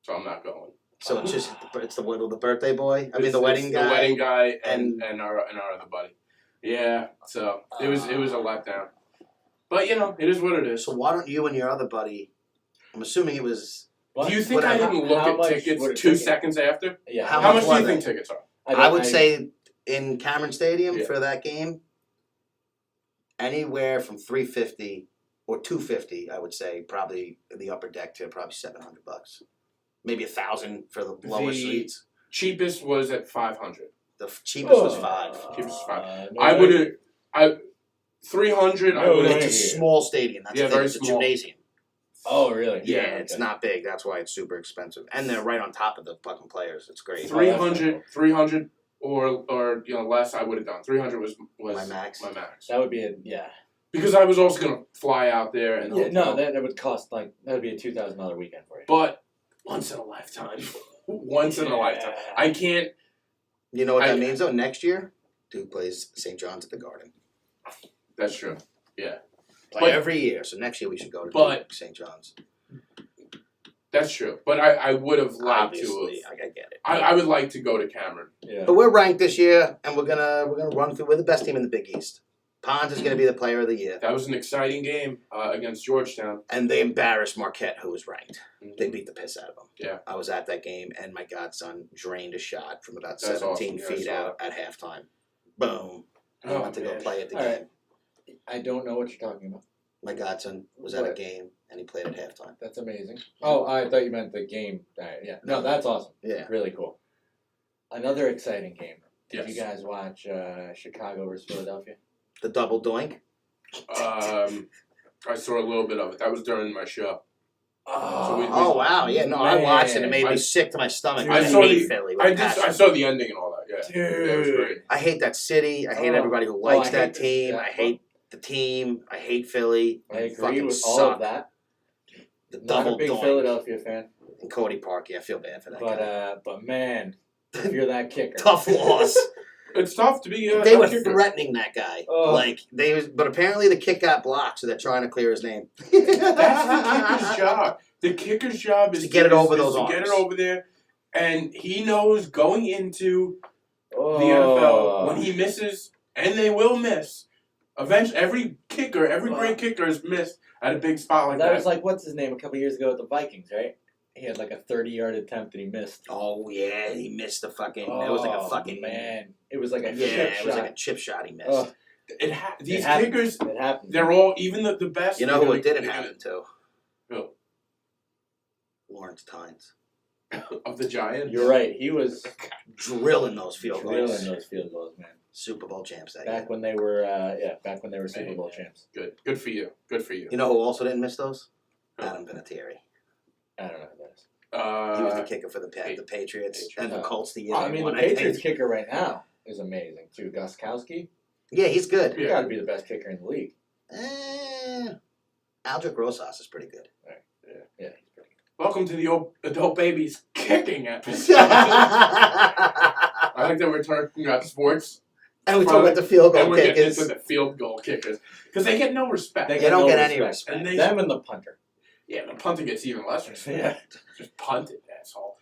So I'm not going. So it's just the birthday boy. I mean, It's the wedding guy. The wedding guy and- and our other buddy. Yeah. So it was a letdown. But it is what it is. So why don't you and your other buddy? I'm assuming it was. What? Do you think I Whatever. didn't look How at much tickets would a 2 ticket- seconds after? Yeah. How How much much do you were think they? tickets are? I would say in Cameron Stadium Yeah. for that game, anywhere from $350 or $250. I would say probably in the upper deck to probably $700. Maybe $1,000 for the lower The- seats. Cheapest was at 500. The cheapest was Oh. $5. Cheapest was $5. No I way. would have. 300. I No would way. have. It's a small stadium. That's Yeah, the thing. very It's a small. gymnasium. Oh, really? Yeah, Yeah, it's okay. not big. That's why it's super expensive. And they're right on top of the fucking players. It's great. 300 or less. I would have done 300 was My max. My max. That would be Because I was also gonna fly out there and Yeah, no, that would cost that would be a $2,000 weekend for you. but once in a lifetime. Once in a lifetime. I can't. You know what I- that means though? Next year, Duke plays St. John's at the Garden. That's true. Yeah, Play But- every year. So next year we should go to But- Duke, St. John's. that's true. But I would have liked Obviously, to. I get it. I would like to go to Cameron. Yeah. But we're ranked this year, and we're gonna run through. We're the best team in the Big East. Pons is gonna be the player of the year, That was an exciting game against Georgetown. and they embarrassed Marquette, who was ranked. Mm-hmm. They beat the piss out of them. Yeah. I was at that game, and my godson drained a shot from about That's 17 awesome. Yeah, feet I saw out at halftime. Boom. He Oh, went to go man. play at the All game. right. I don't know what you're talking about. My godson was at a What? game, and he played at halftime. That's amazing. Oh, I thought you meant the game. All right, yeah. No, that's awesome. Yeah. Really cool. Another exciting game. Did Yes. you guys watch Chicago versus Philadelphia? The double doink. I saw a little bit of it. That was during my show. So we- Oh wow, yeah, no, I watched it. It made I- me sick to my stomach. Dude, I I saw hate the- Philly. with I passion. saw the ending and all that. Yeah, yeah, it was great. I hate that city. I hate Oh. everybody who likes I that hate this- team. yeah. I hate the team. I hate Philly. I agree Fucking with all suck. of that. The Not double a big doink Philadelphia fan, in Cody Park. Yeah, I feel bad for that guy. but man, if you're that kicker, Tough loss. It's tough to be. They a were kicker. threatening that guy. Oh. But apparently the kick got blocked, so they're trying to clear his name. That's the kicker's job. The kicker's job is To get it over is those to get it arms. over there, and he knows going into Oh. the NFL when he misses, and they will miss. Eventually, every great kicker has missed at a big spot like that that. was like what's his name a couple years ago with the Vikings, right? He had like a 30-yard attempt and he missed. Oh yeah, he missed the fucking. It was like a fucking man. It was like a Yeah, chip it was shot. like a chip shot he missed. Oh, These happens. kickers, It happened. they're all even the best. You know who it didn't happen to? Who? Lawrence Tynes. Of the Giants. You're right. He was Drilling those field drilling goals. those field goals, man. Super Bowl champs that year. Back when they were, Super Bowl Man. champs. Good for you. Good for you. You know who also didn't miss those? Adam Vinatieri. I don't know who that is. He was the kicker for the Patriots and the Oh. Colts the year I they mean, the won. Patriots kicker right now is amazing too. Guskowski. Yeah, he's good. You got to be the best kicker in the league. Aldrich Rosas is pretty good. Yeah. Welcome to the Adult Babies Kicking episode. I like that we're talking about sports. And we talk about the field goal and we're getting kickers. into the field goal kickers. Because they get no respect. They don't get any respect. And Them and the punter. Yeah, the punter gets even less respect. Yeah. Just punt it, asshole.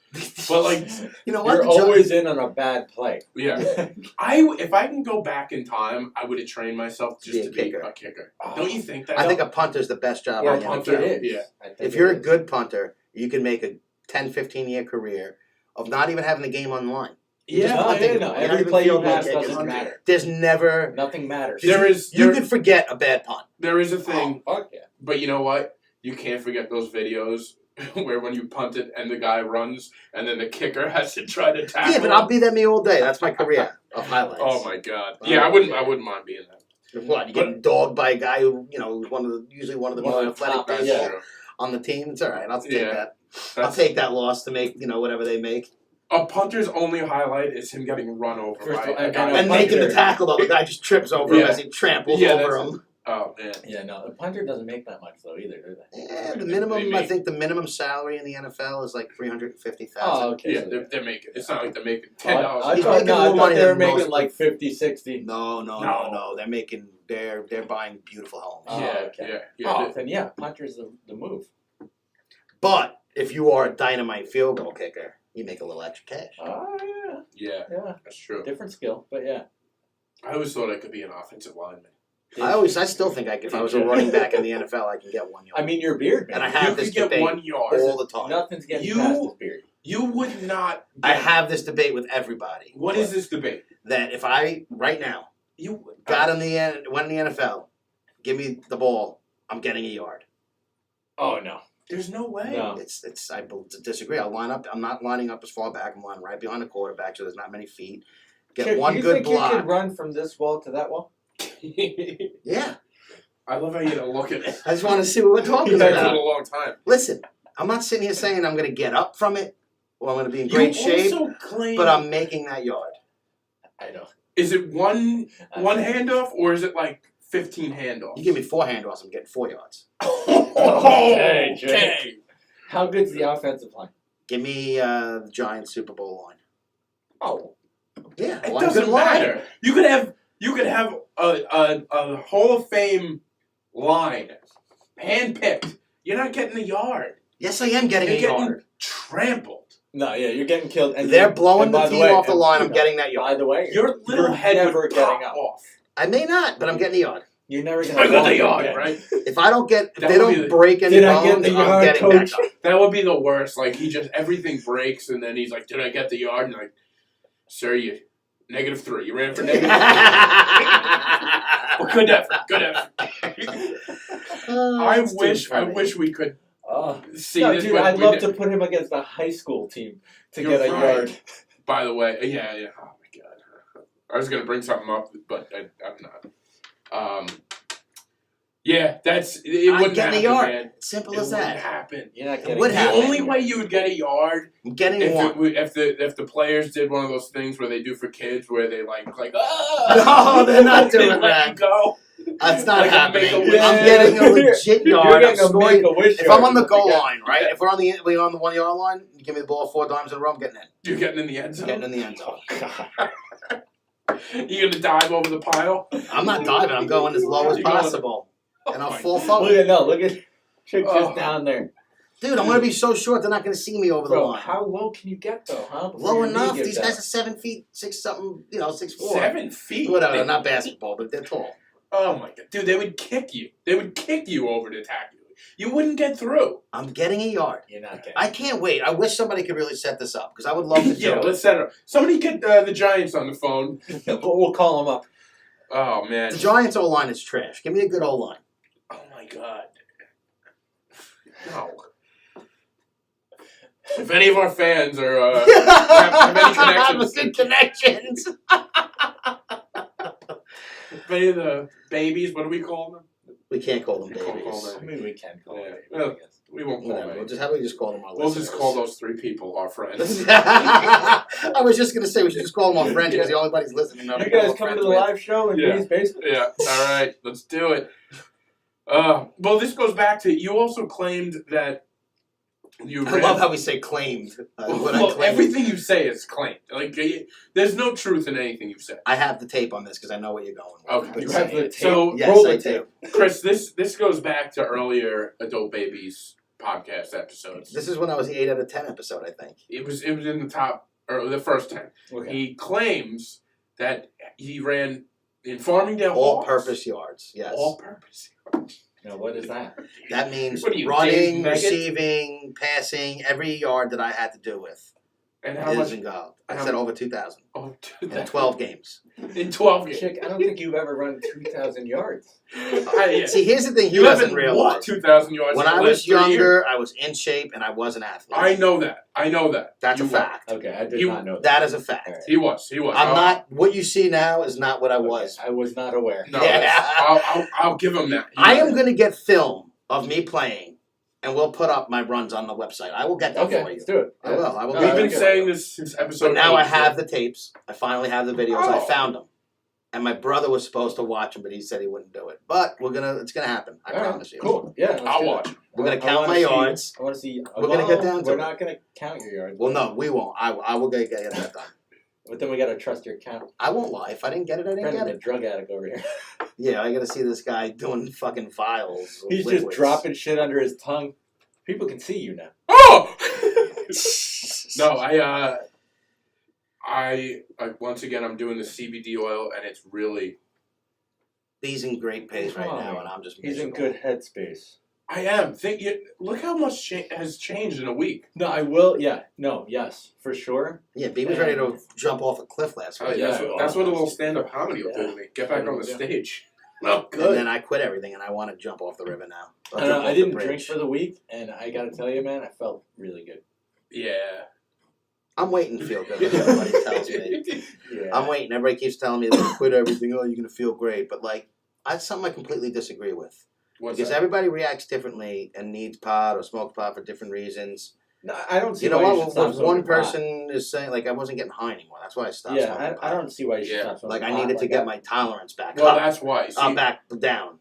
But like, You know what? You're always in on a bad play. yeah, if I can go back in time, I would have trained myself just to be a kicker. Oh. Don't you think that? I think a punter's the best job Or in a the punter. NFL. Yeah. I think If you're it a is. good punter, you can make a 10, 15-year career of not even having the game on the line. Yeah. punting. No. You're not Every even play you field goal pass kickers. doesn't matter. There's never... Nothing matters. You can forget a bad punt. There is a thing, Fuck yeah. but you know what? You can't forget those videos where when you punt it and the guy runs and then the kicker has to try to tackle. Yeah, but I'll be that me all day. That's my career of highlights. Oh my god! Yeah, I wouldn't mind being that. What, you getting dogged by a guy who, who's usually one of the One more of the athletic top, people yeah. on the team? It's all right. I'll take Yeah. that. I'll take that loss to make, whatever they make. A punter's only highlight is him getting run over First by of all, a guy. And making the tackle, though. The guy just trips over him Yeah. as he tramples Yeah, over that's- him. Oh man. Yeah, no. The punter doesn't make that much, though, either, do they? Yeah, the They minimum, make- I think the minimum salary in the NFL is like $350,000. Oh, okay. Yeah, so they're making. It's not like they're making I $10. thought, He's making more money they were than most making of like 50, 60. No. They're making, they're buying beautiful homes. Oh, yeah, okay. yeah. Oh, then yeah, punter's the move. But if you are a dynamite field goal kicker, you make a little extra cash. Oh, Yeah, yeah. that's true. Different skill, but yeah. I always thought I could be an offensive lineman. I still think if I was a running back in the NFL, I can get 1 yard. I mean, your beard, man. And I have You this could get debate 1 yard. all the time. Nothing's getting You- past his beard. You would not. I get- have this debate with everybody. What is this debate? That if I, right now, You went in the NFL, give me the ball, I'm getting a yard. Oh, no. There's no way. No. I disagree. I'll line up. I'm not lining up as far back. I'm lining right behind the quarterback, so there's not many feet. Get Chick, one you good think block. you could run from this wall to that wall? Yeah. I love how you don't look at it. I just want to see what we're talking You've been about. for a long time. Listen, I'm not sitting here saying I'm going to get up from it or I'm going to be in great shape, also claim. but I'm making that yard. I know. Is it one handoff or is it like 15 handoffs? You give me 4 handoffs, I'm getting 4 yards. Okay, Jake. Okay. How good's the offensive line? Give me the Giants Super Bowl line. Oh. Yeah, It line's doesn't good line. matter. You could have a Hall of Fame line, handpicked. You're not getting the yard. Yes, I am getting You're a getting yard. trampled. No, yeah, you're getting killed. And They're blowing and the by team way, off the and, line. you I'm know, getting that yard. By the way, Your little you're head never would getting pop up. off. I may not, but I'm getting the yard. You're never going I to got the yard, right? If I don't get, if That they would be don't the- break any Did I get bones, the I'm yard, getting coach? back up. That would be the worst. Like everything breaks, and then he's like, "Did I get the yard?" And like, "Sir, you -3. You ran for -3." Well, good effort. Good effort. Oh, I that's too funny. wish we could Oh. see No, this. dude, but I'd we love didn't. to put him against a high school team to You're get a right. yard. By the way, yeah. Oh my god, I was gonna bring something up, but I'm not. Yeah, it I'm wouldn't getting happen, a yard. man. Simple It as wouldn't that. happen. You're not It getting would The happen. only way you would get a yard I'm getting if one. if the players did one of those things where they do for kids where they like No, they're not they doing let that. you go. That's not Like a happening. Make-A-Wish. I'm getting a legit You're yard. getting I'm a scoring. Make-A-Wish If I'm on the yard. goal line, right? If we're on the 1 yard line, you give me the ball 4 times in a row, I'm getting in. You're getting in the end I'm zone. getting in the end zone. You're gonna dive over the pile. I'm not diving. I'm going as low as You're going- possible, and I'll my fall Look forward. at Chick's Oh. just down there. Dude, I'm gonna be so short they're not gonna see me over the Bro, line. how low can you get though, huh? Before Low your knee enough. gives These out? guys are 7 feet, 6 something. 6'4". 7 feet. Whatever. Not basketball, but they're tall. Oh my god, dude! They would kick you. They would kick you over to tackle you. You wouldn't get through. I'm getting a yard. You're not getting. I can't wait. I wish somebody could really set this up because I would love to do Yeah, it. let's set it up. Somebody get the Giants on the phone. We'll call him up. Oh man. The Giants O line is trash. Give me a good O line. Oh my god. No. If any of our fans are have any connections, Good connections. if any of the babies, what do we call them? We can't call them We can't babies. call them. I mean, we can call Yeah. it. Well, I guess. We won't call Whatever. them. How about we just call them our We'll listeners? just call those 3 people our friends. I was just gonna say we should just call them our friends because the only body's listening. You guys come to the live show in Yeah. B's basement? Yeah. All right. Let's do it. Well, this goes back to you also claimed that you. I love how we say claimed. Well, everything you say is claimed. Like, there's no truth in anything you say. I have the tape on this because I know where you're going. With. Okay. You have the tape. So, Yes, roll I the tape. Chris, this goes back to earlier Adult Babies podcast episodes. This is when I was the 8 out of 10 episode, I think. It was in the top or the first 10. Okay. He claims that he ran in Farmingdale All-purpose yards. Yes. All-purpose. Now, what is that? That means What are you, running, Dave Meggett? receiving, passing, every yard that I had to do with And how is much? involved. I how said much- over 2,000 Oh, in 12 games. In 12 games. Chick, I don't think you've ever run 2,000 yards. Yeah. See, here's the thing You he doesn't haven't realize. walked 2,000 yards. When in the I last was 3 years. younger, I was in shape and I was an athlete. I know that. That's You a fact. Okay, I did You- not know That is a fact. Alright. He was. I'm not. What you see now is not what I was. I was not aware. No, Yeah. I'll give him that. I am going to get film of me playing, and we'll put up my runs on the website. I will get that Okay, for you. let's do it. I will. I will. No, get We've that been for saying you. this since episode. But now 8, I have the tapes. I finally have the videos. I Oh. found them, and my brother was supposed to watch them, but he said he wouldn't do it. But it's gonna happen. I All right, promise you. Cool. Yeah, let's I'll do watch. that. We're gonna I count wanna my see- yards. I want to see. We're gonna get down to We're it. not gonna count your yards. Well, no, we won't. I will get that done. But then we gotta trust your count. I won't lie. If I didn't get it, I didn't Friend get of it. a drug addict over here. Yeah, I gotta see this guy doing fucking vials. of He's just liquids. dropping shit under his tongue. People can see you now. Oh. No, I once again I'm doing the CBD oil and it's really. He's in great pace right now, and I'm just. He's in miserable. good headspace. I am. Look how much has changed in a week. No, I will. Yeah. No. Yes, for sure. Yeah, B was ready to jump off a cliff last Oh, week. yeah. that's what a little stand-up comedy will do Yeah. to me. Get back on the Yeah. stage. Oh, And good. then I quit everything, and I want to jump off the river now. I'll I, jump off I the didn't bridge. drink for the week, and I gotta tell you, man, I felt really good. Yeah. I'm waiting to feel good. Everybody tells me. Yeah. I'm waiting. Everybody keeps telling me that you quit everything. Oh, you're gonna feel great. But like, that's something I completely disagree with. What's Because that? everybody reacts differently and needs pot or smokes pot for different reasons. No, I don't see You know why you what? should stop If smoking one pot. person is saying like I wasn't getting high anymore, that's why I stopped Yeah, smoking pot. I don't see why you should Yeah. stop smoking Like I pot needed to like get that. my tolerance back Well, up. that's why. See, Back down.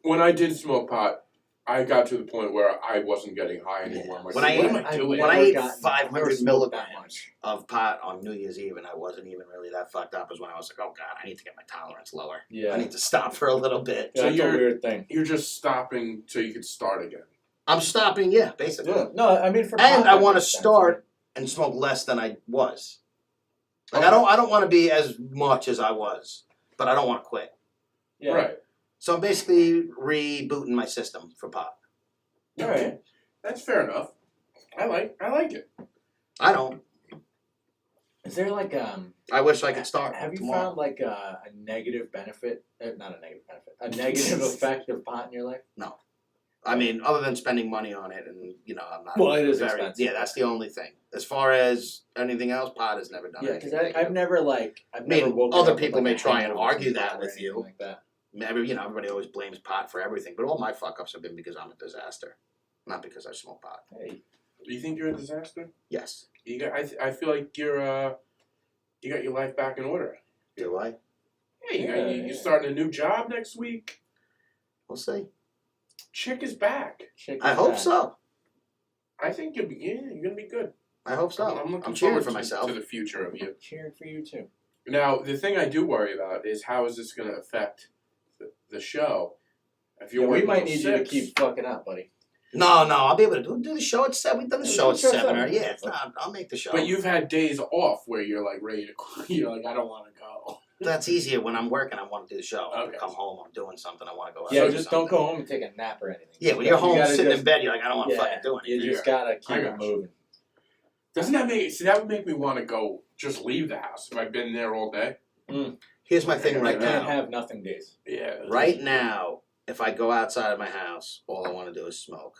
when I did smoke pot, I got to the point where I wasn't getting high anymore. I'm like, When what I am ate- I doing? When I never ate gotten- 500 never smoked that milligrams much. of pot on New Year's Eve, and I wasn't even really that fucked up, is when I was like, oh god, I need to get my tolerance lower. Yeah. I need to stop for a little bit. Yeah, So that's a you're- weird thing. You're just stopping so you can start again. I'm stopping, yeah, basically. Yeah. No, I mean for And pot, I that want to makes sense. start and smoke less than I was. Like Okay. I don't want to be as much as I was, but I don't want to quit. Yeah. Right. So I'm basically rebooting my system for pot. All right. That's fair enough. I like it. I don't. Is there like I wish I could start. Have you tomorrow. found like a negative benefit? Not a negative benefit. A negative effect of pot in your life? I mean, other than spending money on it, and I'm not. Well, it is very, expensive. Yeah, that's the only thing. As far as anything else, pot has never done Yeah, anything. because I've never like I've mean, never woken other up with, people like, may a try and hangover argue from that pot or with anything you. like that. Everybody always blames pot for everything, but all my fuck ups have been because I'm a disaster, not because I smoke pot. Hey, Do you think you're a disaster? Yes. You got. I feel like you got your life back in order. Do I? Yeah, you're starting a new job next week. We'll see. Chick is back. Chick I is hope back. so. I think you're gonna be good. I hope so. I'm looking cheering forward for myself. to the future of you. Cheering for you too. Now, the thing I do worry about is how is this going to affect the show? If you're Yeah, we working might till need you to 6, keep fucking up, buddy. No, I'll be able to do the show at 7. We've done the show at Sure, 7 7. already. Yeah, it's not. I'll make the show. But you've had days off where you're like ready to quit. You're like, I don't want to go. That's easier when I'm working. I want to do the show. Okay. I come home. I'm doing something. I want to go out. Yeah, and do just don't something. go home and take a nap or anything. Yeah, when You you're home gotta sitting just- in bed, you're like, I don't want to yeah, fucking do anything. You just gotta keep I it got you. moving. Doesn't that that would make me want to go just leave the house if I've been there all day? Here's my thing right I can't now. have nothing days. Yeah. Right now, if I go outside of my house, all I want to do is smoke.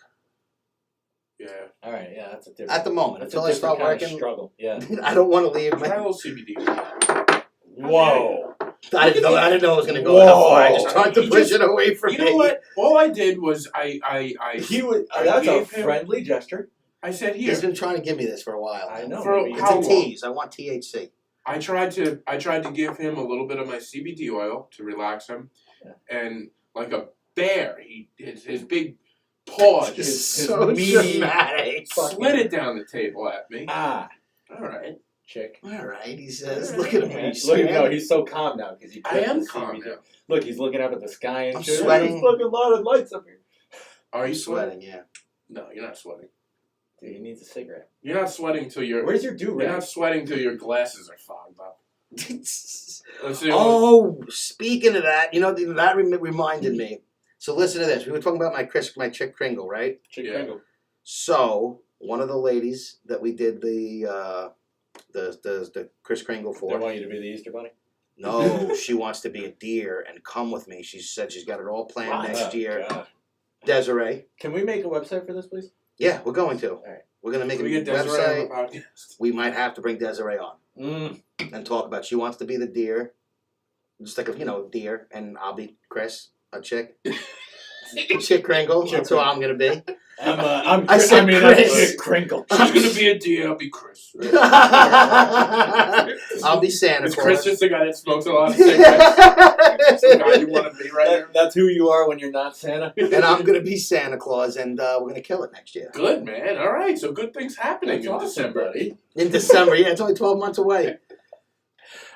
Yeah. All right, yeah, that's a different. At the moment, that's until a I start different kind of working, struggle. Yeah. I don't want to leave Try a my. little CBD. Whoa. I didn't know it was going to go that far. I just tried to push it away from me. You know what? All I did was I That's a gave him- friendly gesture. I said here. He's been trying to give me this for a while. I know. For maybe It's how a long? tease. I want THC. I tried to give him a little bit of my CBD oil to relax him, and like a bear, his big paw just So meaty dramatic. slid it down the table at me. Ah, All right, Chick. All right, he says. All Look right. at him. He's Look at no, sweating. he's so calm now because he. I am took the calm CBD. now. Look, he's looking up at the sky and I'm shit. sweating. There's fucking lot of lights up here. Are you He's sweating? sweating, yeah. No, you're not sweating. Dude, he needs a cigarette. You're not sweating till your. Where's your do You're not rag? sweating till your glasses are fogged up. Let's see. Oh, speaking of that, that reminded me. So listen to this. We were talking about my chick Kringle, right? Chick Yeah. Kringle. So one of the ladies that we did the Kris Kringle They for. want you to be the Easter Bunny. No, she wants to be a deer and come with me. She said she's got it all planned next year. God. Desiree. Can we make a website for this, please? Yeah, we're going to. right. We're going to make Can a we get Desiree website. on the podcast? We might have to bring Desiree on Mm. and talk about. She wants to be the deer, just like a deer, and I'll be Chris, a chick. Chick Kringle. That's who I'm going to be. I said Chris. Chick Kringle. She's gonna be a deer. I'll be Chris. I'll be Santa Is Claus. Chris just the guy that smokes a lot of cigarettes? That's the guy you want to be right there. That's who you are when you're not Santa. And I'm going to be Santa Claus, and we're going to kill it next year. Good man. All right. So good things happening That's in awesome, December. buddy. In December, yeah, it's only 12 months away.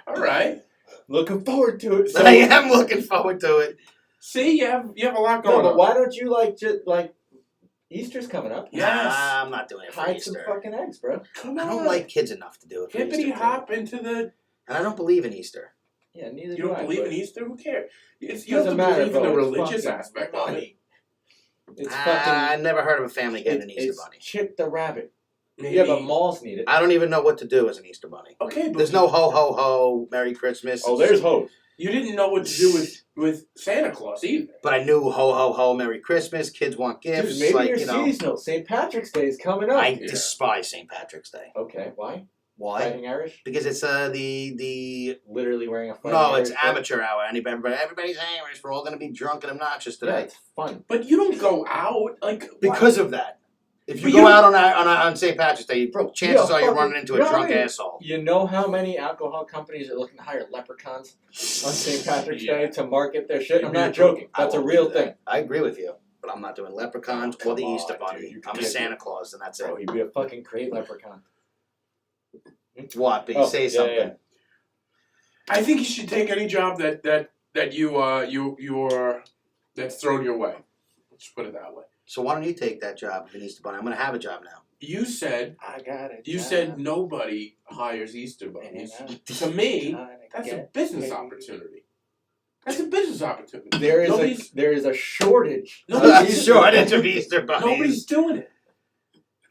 All right. Looking forward to it. I am looking forward to it. See, you have a lot No, going but on. why don't you like Easter's coming up? Yes. Nah, I'm not doing it for Hide some Easter. fucking eggs, bro. Come I on. don't like kids enough to do it for Easter. Hippity too. hop into the. And I don't believe in Easter. Yeah, neither You do don't I. believe but in Easter? Who cares? You Doesn't don't have to matter, believe in the bro. It's religious fucking aspect of it. money. It's I fucking. never heard of a family getting an Easter It's bunny. Chick the rabbit. Maybe. Yeah, but malls need it. I don't even know what to do as an Easter bunny. Okay, but There's no ho ho ho, Merry Christmas. Oh, there's hope. you didn't know what to do with Santa Claus either. But I knew ho ho ho, Merry Christmas. Kids want Dude, gifts. maybe like, you're seasonal. St. Patrick's Day is coming up. I Yeah. despise St. Patrick's Day. Okay, why? Why? Fighting Irish? Because it's the Literally wearing a fighting no, it's Irish shirt? amateur hour. Everybody's Irish. We're all gonna be drunk and obnoxious Yeah, today. it's fun. But you don't go out like Because of that. If you But go you- out on St. Patrick's Day, Bro, chances yeah, are you're fucking- running into you a know how drunk many- asshole. You know how many alcohol companies are looking to hire leprechauns on St. Patrick's Yeah. Day to market their shit? I'm Yeah. not joking. I That's a won't real do that. thing. I agree with you, but I'm not doing leprechauns Oh, or the come Easter on, Bunny. dude, you I'm could- Santa Claus, and that's it. Bro, you'd be a fucking great leprechaun. What? B? Oh, Say yeah, something. yeah. I think you should take any job that you're that's thrown your way. Let's put it that way. So why don't you take that job of an Easter Bunny? I'm gonna have a job now. You said I got it. you said nobody hires Easter bunnies. And To me, I'm that's a gonna business get- opportunity. That's a business opportunity. There is a shortage. Nobody's- Shortage of Easter bunnies. Nobody's doing it.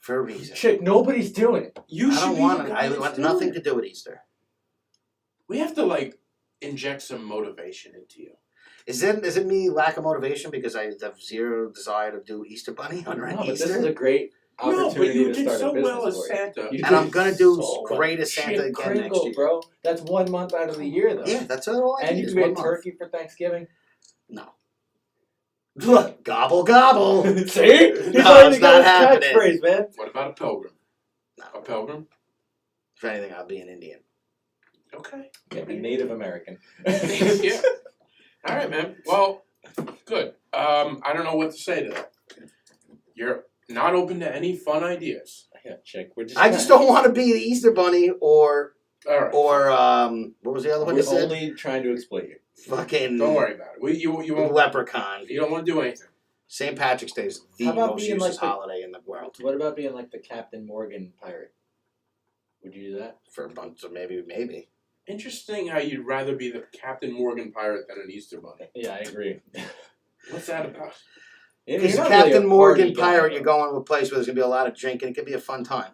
For a reason. Shit, nobody's doing it. You I should don't be want the it. guy I that's want doing nothing it. to do with Easter. We have to inject some motivation into you. Is it me lack of motivation because I have zero desire to do Easter Bunny on No, but this Easter? is a great No, but opportunity you to did start so a business well as for you. Santa. You And did I'm gonna do so great as Santa Chick again next Kringle, year. bro. That's 1 month out of the year, though. Yeah, that's all I And need you is can one make month. turkey for Thanksgiving. No. Look, gobble gobble. See? He's No, already it's got not happening. his catchphrase, man. What about a pilgrim? No. A pilgrim? If anything, I'll be an Indian. Okay. Maybe Native American. Yeah. All right, man. Well, good. I don't know what to say to that. You're not open to any fun ideas. Yeah, Chick. We're just I just don't want to be the Easter Bunny or All right. what was the other one We're you said? only trying to exploit you. Fucking Don't worry about it. You won't. leprechaun. You don't want to do anything. St. Patrick's Day is the How about most being useless like the- holiday in the world. What about being like the Captain Morgan pirate? Would you do that? For a bunch of maybe. Interesting how you'd rather be the Captain Morgan pirate than an Easter bunny. Yeah, I agree. What's that about? Because You're not really Captain a Morgan party guy, pirate, though. you're going to a place where there's gonna be a lot of drinking. It could be a fun time.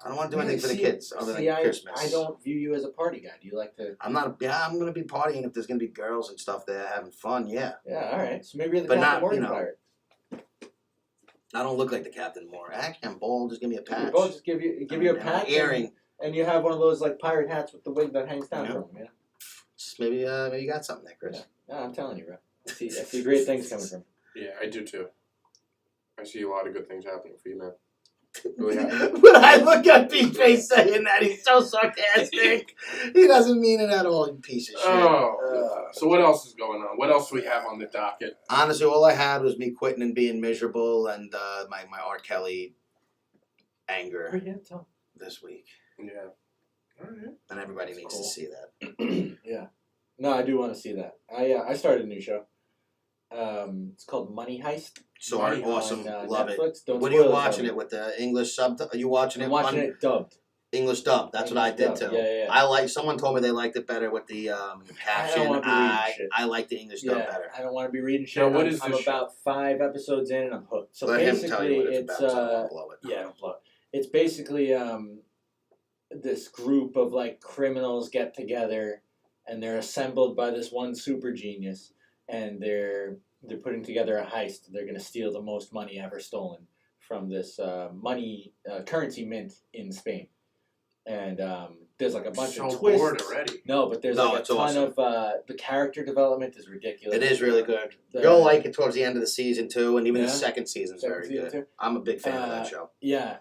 I don't want to do anything for the kids other than Christmas. I don't view you as a party guy. Do you like to? I'm not. Yeah, I'm gonna be partying if there's gonna be girls and stuff there having fun. Yeah, Yeah, all right. So maybe you're the But Captain not, Morgan you know, pirate. I don't look like the Captain Morgan. Actually, I'm bald. Just give me a patch. Well, just give you a And an patch, earring. and you have one of those like pirate hats with the wig that hangs down Yeah. from them. Yeah. Maybe you got something there, Chris. Yeah. No, I'm telling you, bro. I see great things coming from. Yeah, I do too. I see a lot of good things happening for you, man. Really happy. When I look at BJ saying that, he's so sarcastic. He doesn't mean it at all, you piece of shit. Oh, so what else is going on? What else do we have on the docket? Honestly, all I had was me quitting and being miserable, and my R. Kelly anger this week. Yeah. All right. And everybody needs to see that. Yeah. No, I do want to see that. I started a new show. It's called Money Heist. So Money awesome, on, love Netflix. it. Don't What are you spoil watching for it me. with the English sub? Are you watching it? I'm watching it dubbed. English dub. That's what I did English too. dub. Yeah. I like. Someone told me they liked it better with the caption. wanna be reading shit. I like the English dub better. I don't want to be reading shit. Now, what is I'm this about 5 episodes in and I'm hooked. So Let him basically, tell you what it's about. So I won't blow it. yeah, don't blow it. It's basically this group of like criminals get together and they're assembled by this one super genius, and they're putting together a heist. They're going to steal the most money ever stolen from this currency mint in Spain. And there's like a bunch of twists. Bored already. No, but there's like a ton of the character development is ridiculous. It is really good. You'll like it towards the end of the season too, and even the second season's very good. Too. I'm a big fan of that show. Yeah,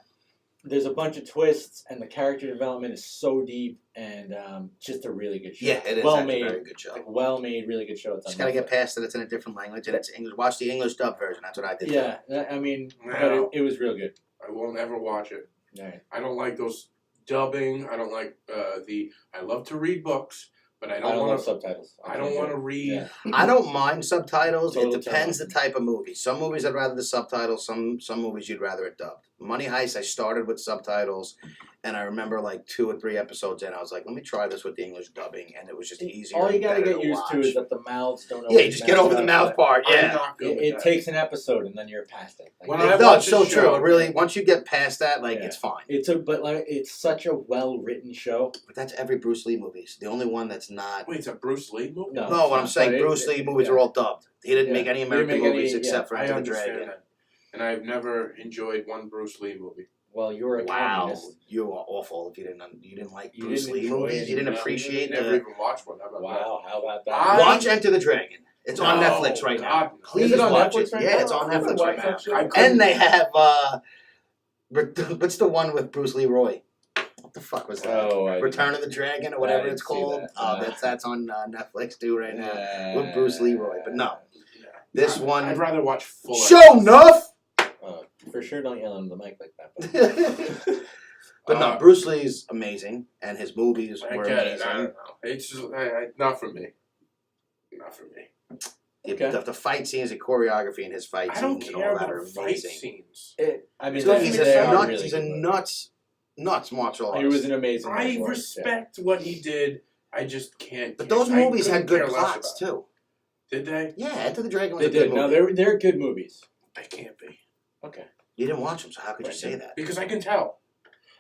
there's a bunch of twists, and the character development is so deep, and just a really good show. Yeah, it is well actually made, a very good show. like well made, really good show. It's Just on gotta get Netflix. past it. It's in a different language, and it's English. Watch the English dub version. That's what I did. Yeah, I mean, but No. it was real good. I won't ever watch it. All right. I don't like those dubbing. I don't like I love to read books, but I don't love want to. subtitles. I don't want to read. Yeah. I don't mind subtitles. Total It depends the type of movie. Some movies I'd rather the subtitles. Some movies you'd rather it dubbed. Money Heist, I started with subtitles, and I remember like 2 or 3 episodes in, I was like, let me try this with the English dubbing, and it was just easier. All you gotta better get used to watch. is that the mouths don't. Yeah, you just get over the mouth part. I'm Yeah, not good with It that. takes an episode, and then you're past it. Like, When it I does. watch So a true. show- It really, once you get past that, like Yeah. it's fine. It's such a well written show. But that's every Bruce Lee movie. The only one that's not. Wait, it's a Bruce Lee movie? No. No, what I'm But saying, Bruce Lee movies are all dubbed. He didn't make any He didn't American make any- movies except for I Enter the understand Dragon. that. And I've never enjoyed one Bruce Lee movie. Well, you're a Wow, communist. you are awful if you didn't like You Bruce didn't Lee enjoy movies. it. You didn't No, appreciate never the. even watched one. How about Wow, how about that? I- Watch Enter the Dragon. It's on No, Netflix right now. God, no. Please Is it on watch Netflix it. right Yeah, now? it's on I'm gonna Netflix watch right that now. shit. I And they have what's the one with Bruce Leroy? What the fuck was that? Oh, I Return of the Dragon or I whatever didn't it's see called. that. Oh, that's on Netflix too right now with Bruce Leroy. But no, this one. I'd rather watch full. Show enough. For sure, don't yell into the mic like that. But no, Bruce Lee's amazing, and his movies I were get amazing. it. I don't know. It's just not for me. Not for me. Okay. The fight scenes, the choreography, and his fight I don't scenes and care all that about are fight amazing. scenes. I mean, He's they a are nuts. really He's a good. nuts martial He artist. was an amazing. I martial artist, respect what he did. I just can't. But those I movies couldn't had good care less plots about it. too. Did they? Yeah, Enter the Dragon was They a good did. No, movie. they're good movies. They can't be. Okay. You didn't watch them, so how could you Right. say that? Because I can tell.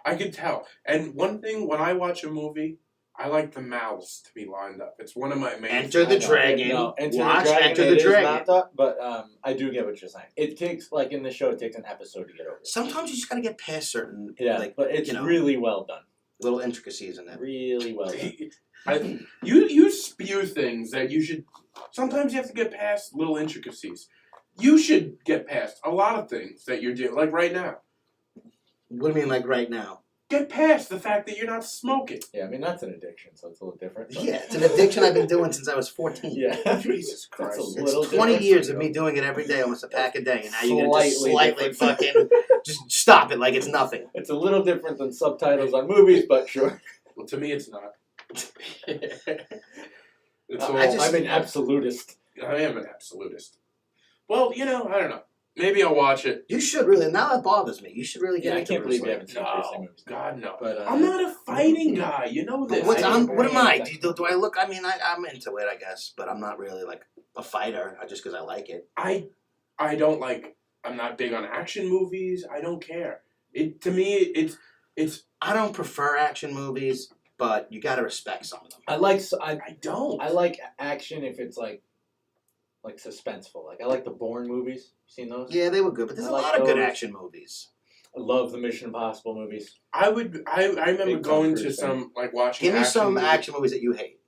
I can tell. And one thing, when I watch a movie, I like the mouths to be lined up. It's one of my main. Enter the things. Dragon. No, Enter Watch the Dragon. Enter the it is Dragon. not that, but I do get what you're saying. It takes, like in the show, it takes an episode to get over. Sometimes you just gotta get past certain But it's really well done. little intricacies in that. Really well done. You spew things that you should. Sometimes you have to get past little intricacies. You should get past a lot of things that you're doing, like right now. What do you mean, like right now? Get past the fact that you're not smoking. Yeah, I mean that's an addiction, so it's a little different. But Yeah, it's an addiction I've been doing since I was 14. Yeah. Jesus Christ. That's a It's little 20 different years for of you. me doing it every day, almost a pack a day, and now you're gonna just Slightly slightly fucking just stop it like it's nothing. It's a little different than subtitles on movies, but sure. Well, to me, it's not. It's I'm an absolutist. I am an absolutist. Well, I don't know. Maybe I'll watch it. You should really. Now that bothers me. You should really get Yeah, I into can't Bruce believe you Lee. haven't seen Bruce Lee No, movies. God no. But I'm not a fighting guy. You know this. What am I? Right. Do I look? I mean, I'm into it, I guess, but I'm not really like a fighter. Just because I like it. I don't like. I'm not big on action movies. I don't care. To me, it's. I don't prefer action movies, but you got to respect some of them. I don't. I like action if it's like suspenseful. Like I like the Bourne movies. Seen those? Yeah, they were good, but there's I a like lot of good those. action movies. I love the Mission Impossible movies. I remember Big Tom going Cruise to fan. some watching. Give me some movies. action movies that you hate.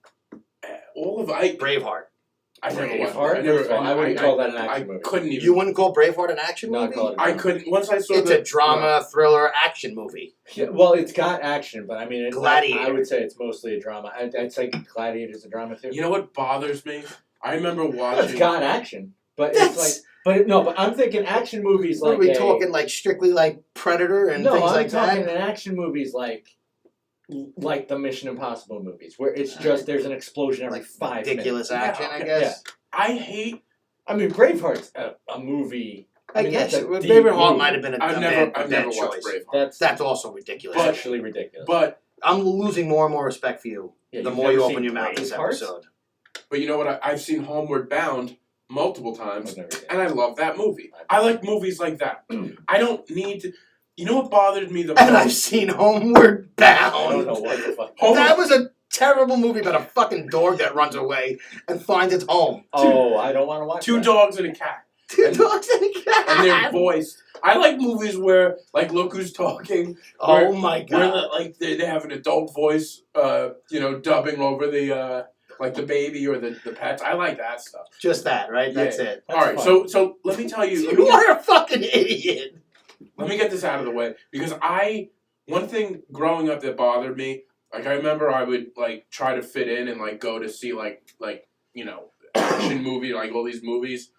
all of Braveheart. I never watched Braveheart? it. I wouldn't call that an action movie. I couldn't even. You wouldn't call Braveheart an action No, I movie? call it a I drama. couldn't. Once I saw It's a drama, thriller, action movie. Yeah, well, it's got action, but I mean, Gladiator. I would say it's mostly a drama. I'd say Gladiator's a drama too. You know what bothers me? I remember It's watching. got action, but That's- it's like, but I'm thinking action movies What like are we talking like strictly like Predator and no, things I'm like talking that? in action movies like the Mission Impossible movies, where it's just there's an explosion every Like 5 ridiculous minutes. action, Yeah, I guess. I hate. I mean, Braveheart's a movie. I mean, guess that's a deep Braveheart movie. might have been a I've bad never watched choice. Braveheart. That's also ridiculous. Actually ridiculous. But I'm losing more and more respect for you Yeah, the you've more you never open seen your mouth this Braveheart? episode. you know what? I've seen Homeward Bound multiple times, I've never seen it. and I love that movie. I like movies like that. I don't need to. You know what bothered me the And I've most? seen Homeward I don't know Bound. what the fuck. That was a terrible movie about a fucking dog that runs away and finds its home. Oh, I don't want to watch Two that. dogs and a cat, Two And- dogs and a cat. and they're voiced. I like movies where, like, look who's talking. Oh my Where god. they have an adult voice, dubbing over the like the baby or the pets. I like that stuff. Just that, right? That's it. That's All right, fine. so let me tell you. You are a fucking idiot. Let me get this out of the way because one thing growing up that bothered me, like I remember I would like try to fit in and like go to see like action movie, like all these movies,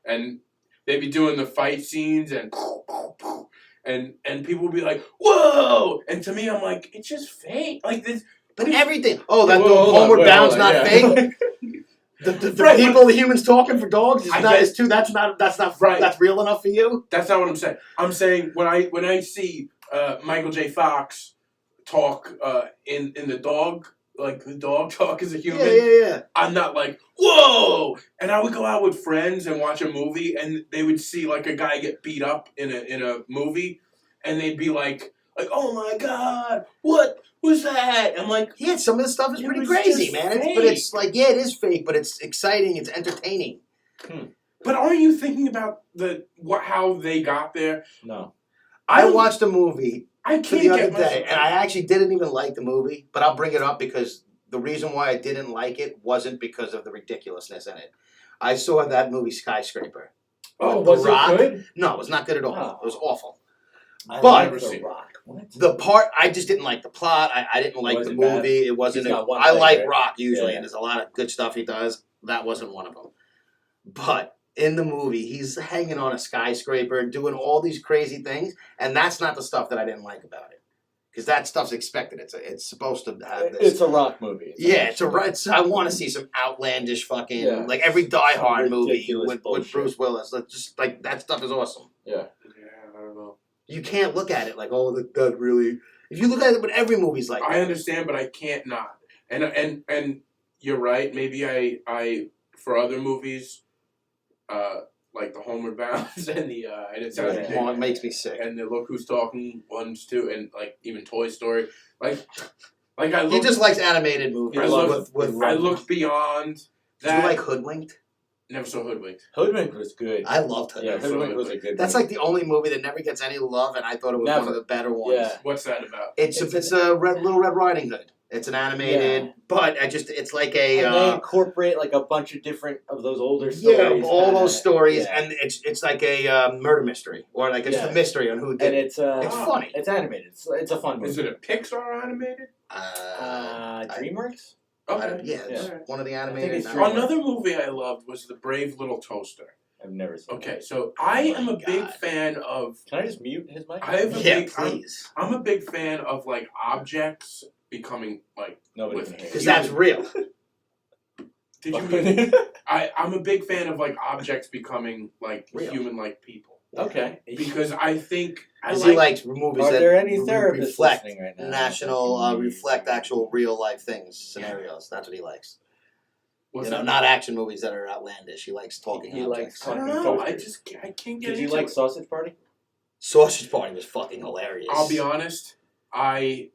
and they'd be doing the fight scenes and people would be like, whoa, and to me I'm like, it's just fake, like this. But everything. Oh, that Whoa, hold on, Homeward wait, Bound's hold on, not yeah. fake. The Right, people, the humans talking for dogs is I not get- is too. That's not Right. That's real enough for you. That's not what I'm saying. I'm saying when I see Michael J. Fox talk in the dog, like the dog talk as a human. Yeah. I'm not like, whoa! And I would go out with friends and watch a movie, and they would see like a guy get beat up in a movie, and they'd be like, oh my god, what was that? I'm like, Yeah, some of the stuff is It pretty was crazy, just man. fake. But it's like, yeah, it is fake, but it's exciting. It's entertaining. but aren't you thinking about how they got there? No. I don't- watched a movie I the can't other get day, myself. and I actually didn't even like the movie, but I'll bring it up because the reason why I didn't like it wasn't because of the ridiculousness in it. I saw that movie Skyscraper. Oh, With The was Rock. it good? No, it was not good at all. Oh. It was awful. I But- like Never The seen it. Rock. What? The part I just didn't like the plot. I didn't like the Wasn't bad. movie. It wasn't. He's got one I leg, like right? Rock usually, Yeah. and there's a lot of good stuff he does. That wasn't one of them. But in the movie, he's hanging on a skyscraper and doing all these crazy things, and that's not the stuff that I didn't like about it. Because that stuff's expected. It's supposed to have this. It's a Rock movie. I want to see some outlandish fucking Yeah. like every Die Some Hard movie ridiculous with bullshit. Bruce Willis. Just like that stuff is awesome. Yeah. Yeah, I don't know. You can't look at it like, oh, that really. If you look at it, but every movie's like I that. understand, but I can't not. And you're right. Maybe I for other movies, like the Homeward Bounds and the and it sounds Yeah. ridiculous. Oh, it makes me sick. And the Look Who's Talking ones too, and like even Toy Story, like I He look, just likes animated movies. I love- with I look beyond Do that. you like Hoodwinked? Never saw Hoodwinked. Hoodwink was good. I loved Yeah, Hoodwinked. Hoodwink was a good That's movie. like the only movie that never gets any love, and I thought it was Never. one of the better ones. Yeah. What's that about? It's a Little Red Riding Hood. It's an animated, Yeah. but it's like And they incorporate like a bunch of different of those older yeah, stories. all kinda. those stories, Yeah. and it's like a murder mystery or like it's Yeah. a mystery on who did And it. it's It's funny. It's animated. It's a fun movie. Is it a Pixar animated? DreamWorks? Okay. Yeah, it's Yeah. one of the think animated. it's animated- Another movie I loved was The Brave Little Toaster. I've never seen. Okay, it. so I Oh am my a big God. fan of. Can I just mute his mic? I have a Yeah, big. please, I'm a big fan of like objects becoming like. Nobody with- can hear. because you. that's real. Did you mean? I'm a big fan of like objects becoming like Real. human-like people Okay. because I think I Because like. he likes movies Are that there any therapists reflect listening right now? national, reflect actual real life things, scenarios. That's what he likes. what's You know, that? not action movies that are outlandish. He likes talking He likes objects. I don't know. I can't get Did you into like it. Sausage Party? Sausage Party was fucking hilarious. I'll be honest. I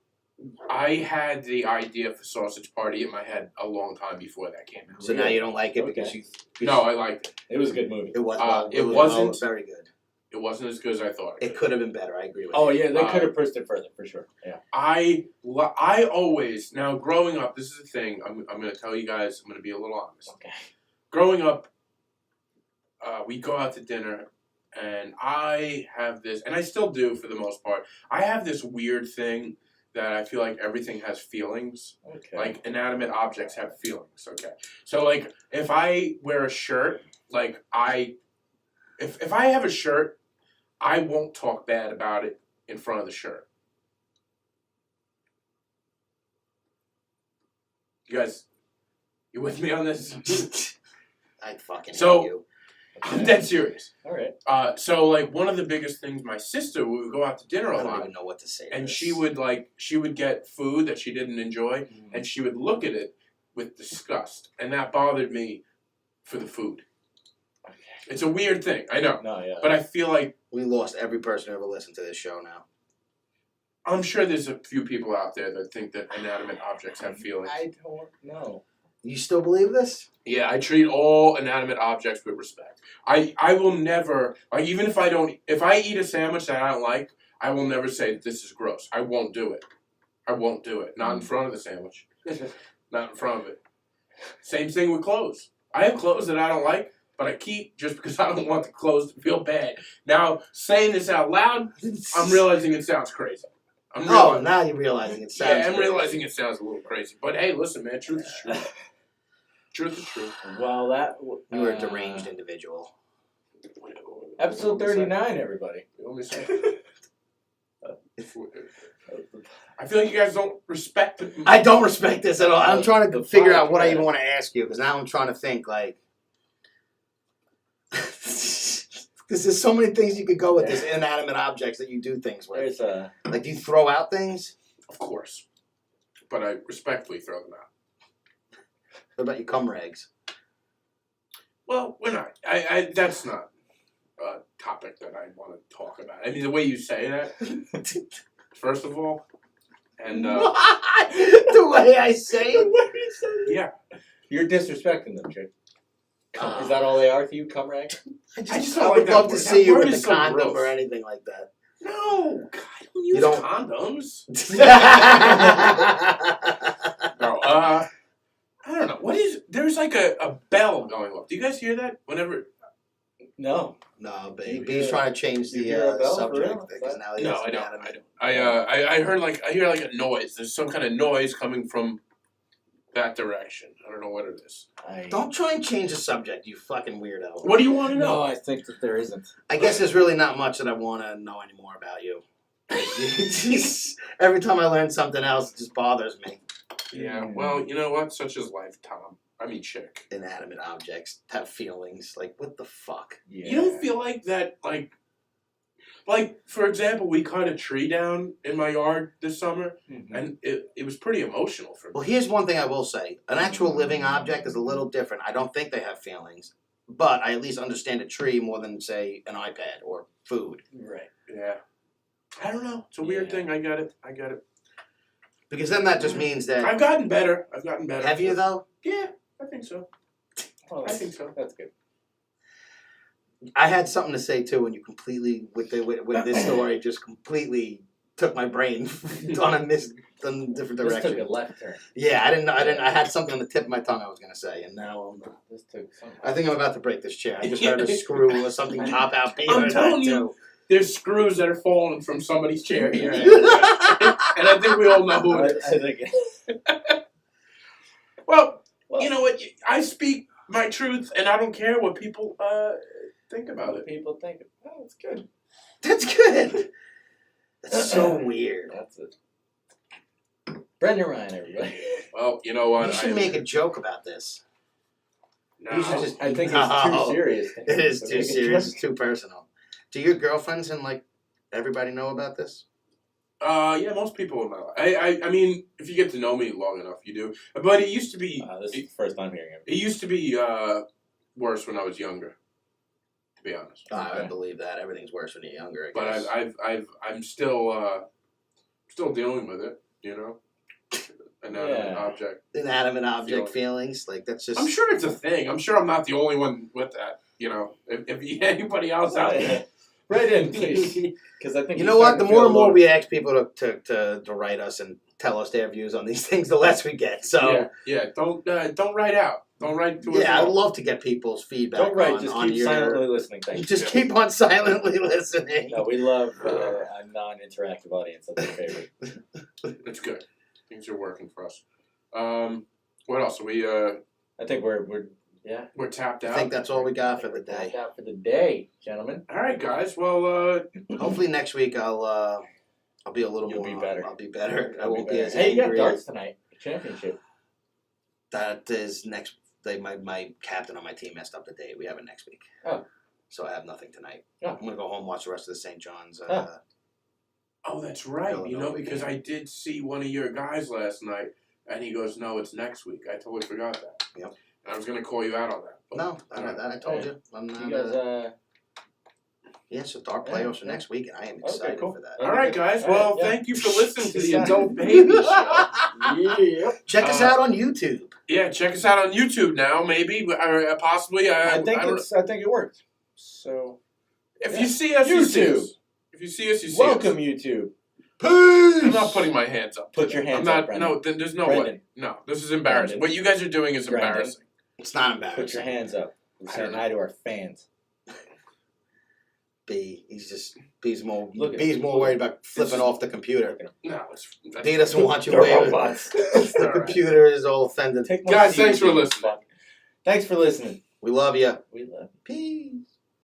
had the idea for Sausage Party in my head a long time before that came out. So now you don't like it because Okay. you. No, I liked it. It was a good movie. It was. It was wasn't- very good. It wasn't as good as I thought. It could have been better. I agree with Oh you. yeah, they could have pushed it further for sure. Yeah. I always, now growing up, this is the thing. I'm going to tell you guys. I'm going to be a little honest. Okay. Growing up, we go out to dinner, and I have this, and I still do for the most part. I have this weird thing that I feel like everything has feelings. Okay. Like inanimate objects have feelings. Okay. So like if I wear a shirt, like if I have a shirt, I won't talk bad about it in front of the shirt. You guys, you with me on this? I fucking So- hate you. I'm dead serious. All right. So like one of the biggest things, my sister would go out to dinner I a don't lot, even know what to say. to and this. she would get food that she didn't enjoy, and she would look at it with disgust, and that bothered me for the food. Okay. It's a weird thing, I know, No, yeah. but I feel like We lost every person who ever listened to this show now. I'm sure there's a few people out there that think that inanimate objects have feelings. I don't know. You still believe this? Yeah, I treat all inanimate objects with respect. I will never, like, even if I eat a sandwich that I don't like, I will never say this is gross. I won't do it. I won't do it. Not in front of the sandwich. Not in front of it. Same thing with clothes. I have clothes that I don't like, but I keep just because I don't want the clothes to feel bad. Now, saying this out loud, I'm realizing it sounds crazy. Oh, now you're realizing it sounds. Yeah, I'm crazy. realizing it sounds a little crazy. But hey, listen, man, truth is truth. Truth is truth. Well, that You were a deranged individual. episode 39, everybody. Let me say. I feel like you guys don't respect it. I don't respect this at all. I'm trying to The figure out what I podcast. even want to ask you because now I'm trying to think like. Because there's so many things you could go with this inanimate objects that you do things with. There's a. Like, do you throw out things? Of course. But I respectfully throw them out. What about your cum rags? Well, we're not. That's not a topic that I want to talk about. I mean, the way you say that, first of all, and The way I say it? yeah. You're disrespecting them, Chick. Is that all they are to you, cum rag? I just I don't would like that love to word. see That you word with is the so condom gross. or anything like that. No, God, I don't use don't- condoms. No, I don't know. What is, there's like a bell going off. Do you guys hear that? Whenever, No. No, but You he's hear- trying to change you hear a the bell for subject real? because now he no, has I don't. inanimate. I heard I hear like a noise. There's some kind of noise coming from that direction. I don't know what it is. Don't try and change the subject, you fucking weirdo. What do you want to No, know? I think that there isn't. I guess there's really not much that I want to know anymore about you. Every time I learn something else, it just bothers me. Yeah, well, you know what? Such is life, Tom. I mean, Chick. Inanimate objects have feelings. Like, what the fuck? Yeah. You don't feel like that, like, for example, we cut a tree down in my yard this summer, Mhm. and it was pretty emotional for me. Well, here's one thing I will say. An actual living object is a little different. I don't think they have feelings. But I at least understand a tree more than, say, an iPad or food. Right. Yeah. I don't know. It's a weird Yeah. thing. I got it. Because then that just means that... I've gotten better. Have you, though? Yeah, I think so. Well, I think so. That's good. I had something to say, too, when you completely, with this story, just completely took my brain on a different This direction. took a left turn. Yeah, I had something on the tip of my tongue I was going to say, and now This took some. I think I'm about to break this chair. I just heard a screw or something pop out. I'm telling you. too. There's screws that are falling from somebody's chair here. And I think we all know who it is. I think. Well, you know what? I speak my truth, and I don't care what people think about it. People think, oh, it's good. That's good. That's so weird. That's it. Brendan Ryan, everybody. Well, you know what? You should make a joke about this. No. You should just- I think No. it's too serious. It is to too make a serious. joke. It's too personal. Do your girlfriends and everybody know about this? Yeah, most people in my life. I mean, if you get to know me long enough, you do. But it used to be. This is the first time hearing it. It used to be worse when I was younger. To be honest. I believe that everything's worse when you're younger. I But guess. I'm still dealing with it. You know, inanimate object. Inanimate object feelings, that's just. I'm sure it's a thing. I'm sure I'm not the only one with that. You know, if anybody else out there, Write in, please. Because I think You he's know what? starting The to more feel and more low. we ask people to write us and tell us their views on these things, the less we get. So Yeah. Don't write out. Don't write to us. yeah, at I'd all. love to get people's feedback. Don't write, on, just on keep your, silently listening. Thank you. Just keep on silently listening. No, we love a non-interactive audience. That's our favorite. It's good. Things are working for us. What else? Are we I think we're tapped I out. think that's all we got for the day. tapped out for the day, gentlemen. All right, guys. Well, Hopefully next week I'll be a little You'll more. be better. I'll be better. I You'll won't be be better. as Hey, you got angry. darts tonight. Championship. That is next. My captain on my team messed up the date. We have it next week. Oh. So I have nothing tonight. Oh. I'm gonna go home, watch the rest of the St. John's. oh, that's right. Illinois Because game. I did see one of your guys last night, and he goes, "No, it's next week." I totally forgot that. Yep. And I was gonna call you out on that. But No, I know that. I told Hey. you. I'm not. You guys, Yeah, so dark Yeah, playoffs for yeah. next week, and I am Okay, excited cool. for that. All right, guys. All right, Well, yeah. thank you for listening to the Yeah. Adult Baby Show. yeah. Check us out on YouTube. Yeah, check us out on YouTube now. Maybe, possibly. I think don't- I think it worked. So If yeah. you see us, you see YouTube. us. If you see us, you see welcome us. YouTube. Peace. I'm not putting my hands up. Put your today. hands I'm not. up, Brendan. No, there's no Brendan. way. No, this is embarrassing. Brendan. What you guys are doing is Brendan. embarrassing. It's not embarrassing. Put your hands up. We're I saying don't hi to our fans. B. B's more. Look at B's him. more worried about flipping off the computer. No, that's B doesn't want you They're waving. robots. The computer is all offended. Take my Guys, seat, thanks for you listening. fuck. Thanks for listening. We love you. We love you. Peace.